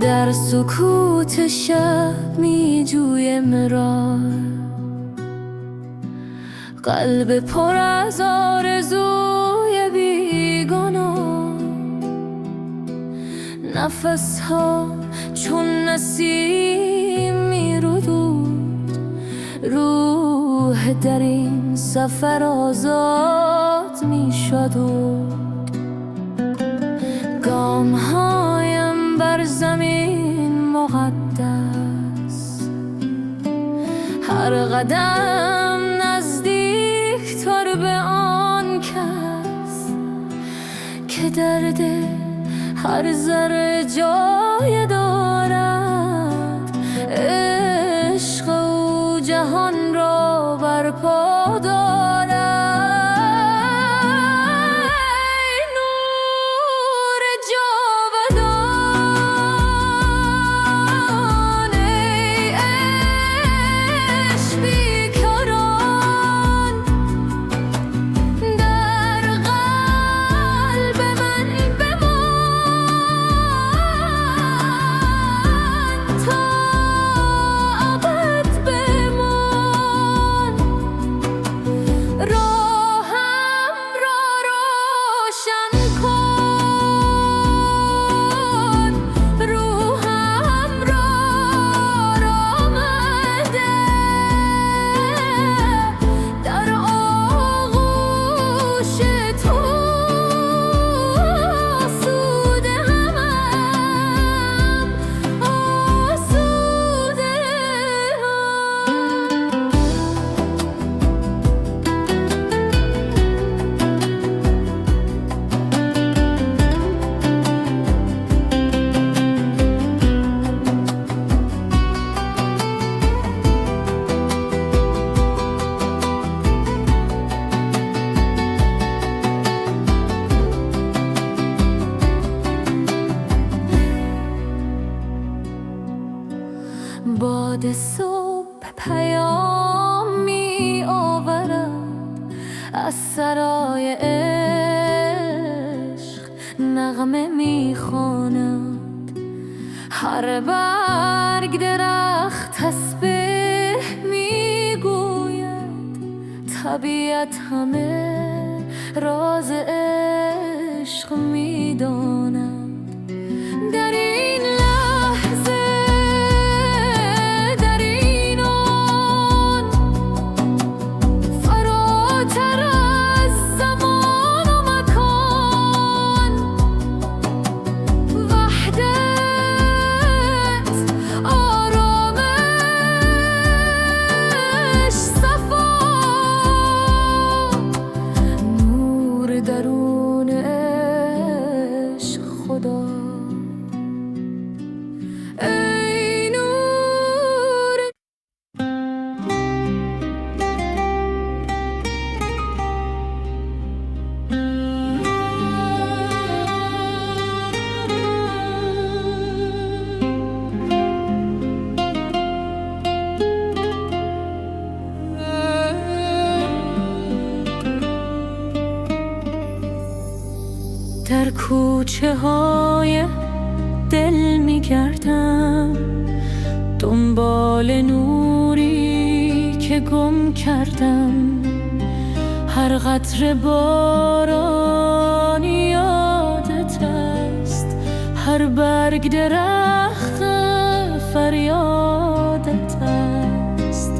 در سکوت شب می جویم راه، قلب پر از آرزوی بیگناه، نفس ها چون نسیم می رود، روح در این سفر آزاد می شد. گام هایم بر زمین مقدس، هر قدم نزدیک تر به آن کس که درد هر ذره جای دارد. عشق او جهان را برپا دارد. ای نور جاودان، ای عشق بیکران، در قلب من بمان تا ابد بمان. باد صبح پیام می آورد، از سرای عشق نغمه می خواند. هر برگ درخت تسبیح می گوید، طبیعت همه راز عشق می داند. در این لحظه، در این آن، فراتر از زمان و مکان، وحدت، آرامش، صفا، نور درون عشق خدا. ای نور در کوچه های دل می گردم، دنبال نوری که گم کردم. هر قطره باران یادت است، هر برگ درخت فریادت است.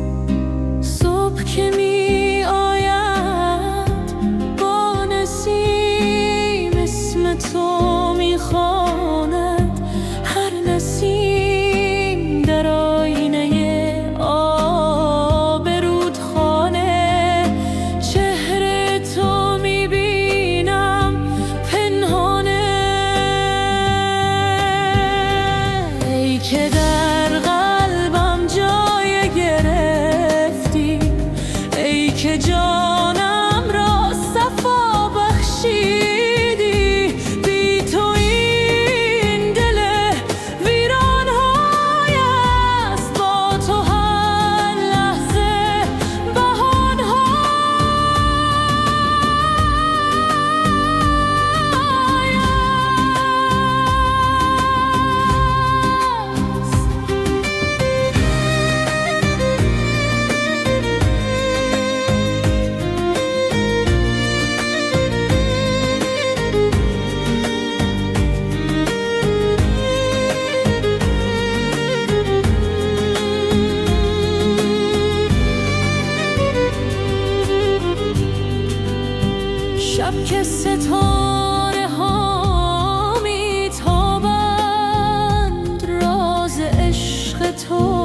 صبح که می آید با نسیم اسم تو می خواند، هر نسیم در آینه آب رودخانه. چهره تو می بینم پنهانه، ای که در قلبم جای گرفتی، ای که جانم را صفا بخشیدی. بی تو این دل ویران‌های است، با تو هر لحظه بهان‌های شب که ستاره ها می تابند، راز عشق تو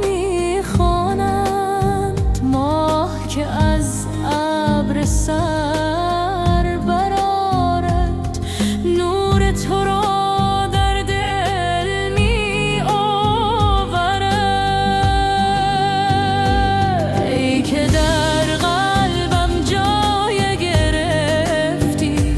می خوانند. ماه که از ابر سر برآرد، نور تو را در دل می آورد. ای که در قلبم جای گرفتی،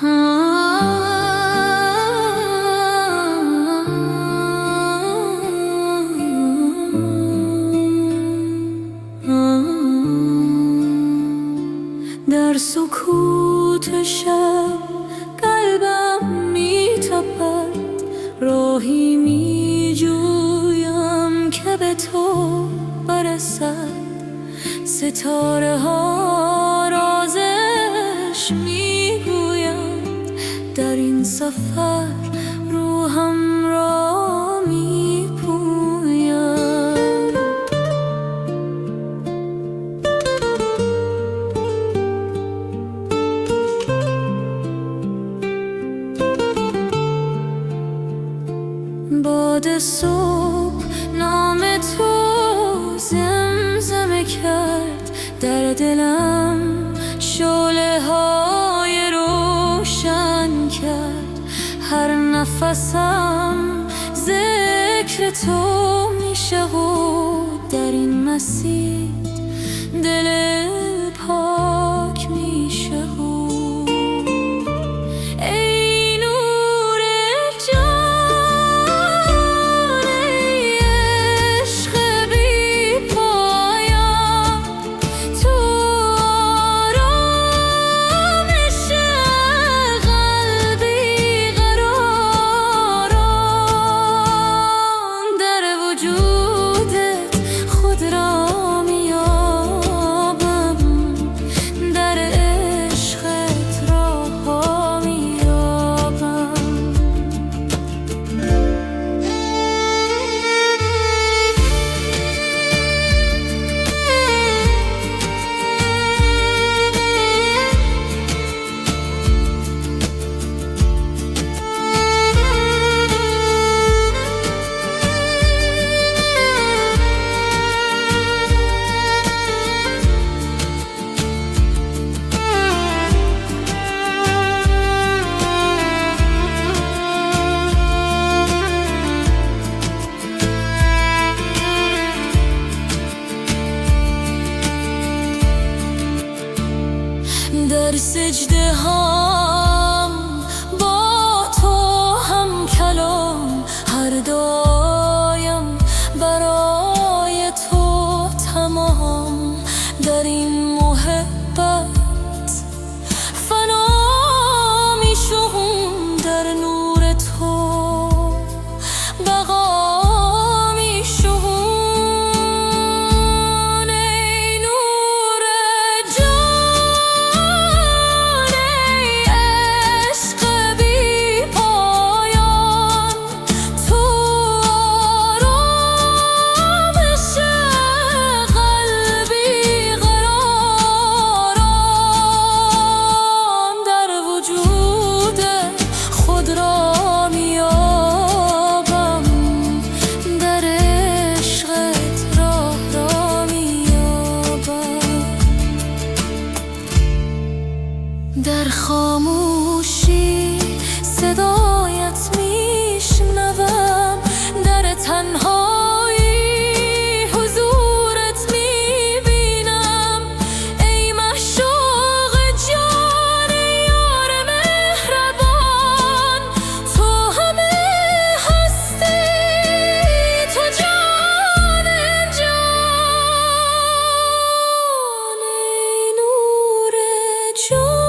در سکوت شب قلبم می تپد، راهی می جویم که به تو برسد. ستاره ها رازش می گویند، در این سفر روحم را می پوید. باد صبح نام تو زمزمه کرد، در دلم شعله های روشن کرد. هر نفسم ذکر تو میشه و در این مسیر دل پاک میشه. در سجده هم با تو هم کلام، هر دایم برای تو تمام. در این محبت فنا می شوم، در نور تو بقا می شوم. در خاموشی صدایت میشنوم، در تنهایی حضورت میبینم. ای معشوق جان یار مهربان، تو همه هستی، تو جان جان. ای نور جان،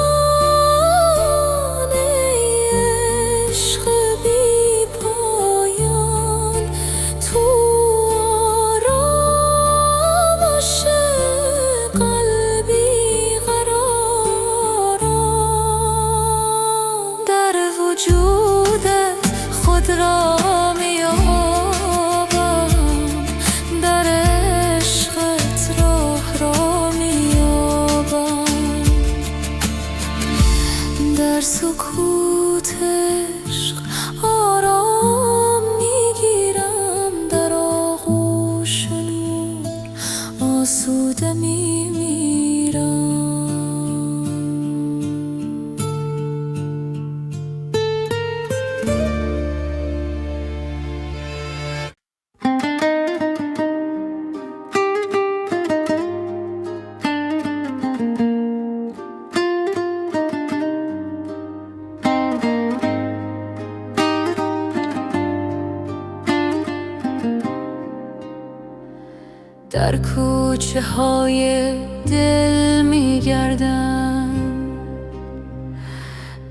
خود را میابم، در عشقت راه را میابم. در سکوت عشق آرام میگیرم، در آغوش نور آسوده میمیرم. در کوچه های دل میگردم،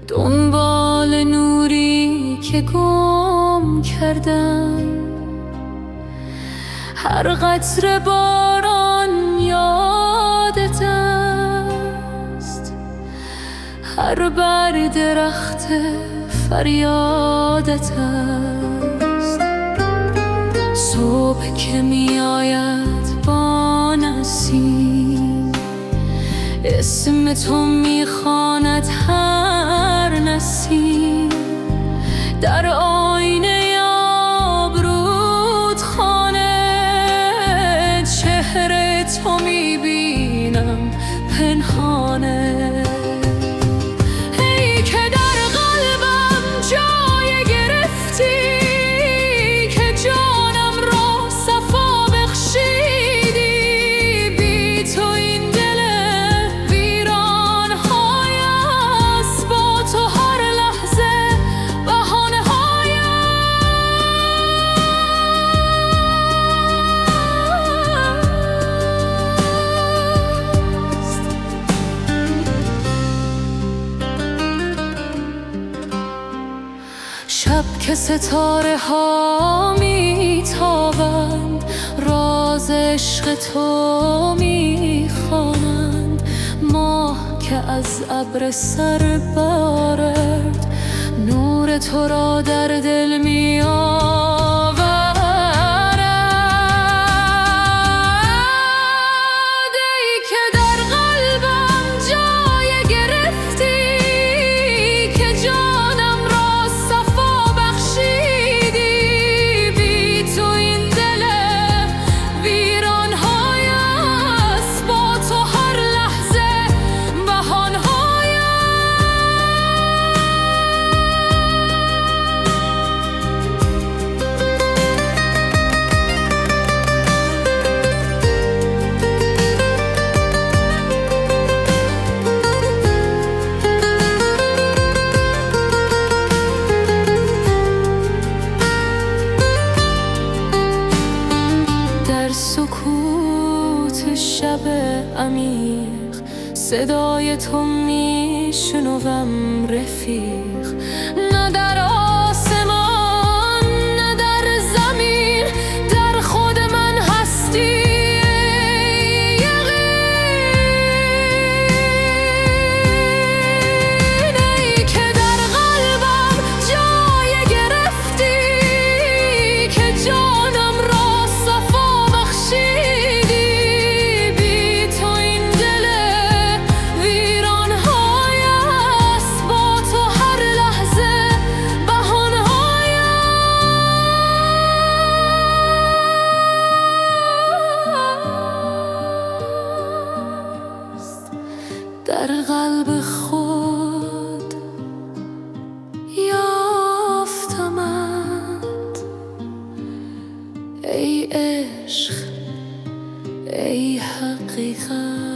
دنبال نوری که گم کردم. هر قطره باران یادت است، هر بر درخت فریادت است. صبح که می آید با نسیم، اسم تو می خواند هر نسیم. در آینه آبرود خانه، چهره تو می بینم پنهانه. شب که ستاره ها می تابند، راز عشق تو می خوانند. ماه که از ابر سر بارد، نور تو را در دل می آورد. ای که در قلبم جای گرفتی، که جانم را صفا بخشیدی. بی تو این دل ویران های است، با تو هر لحظه بهان های سکوت شب عمیق. صدای تو میشنوم رفیق، نه در آسمان نه در زمین، در خود من هستی یقین. ای که در قلبم جای گرفتی، که جانم را صفا بخشیدی. بی تو این دل ویران های است، با تو هر لحظه بهان های است. در قلب خود یافتمت، ای عشق ای حقیقت.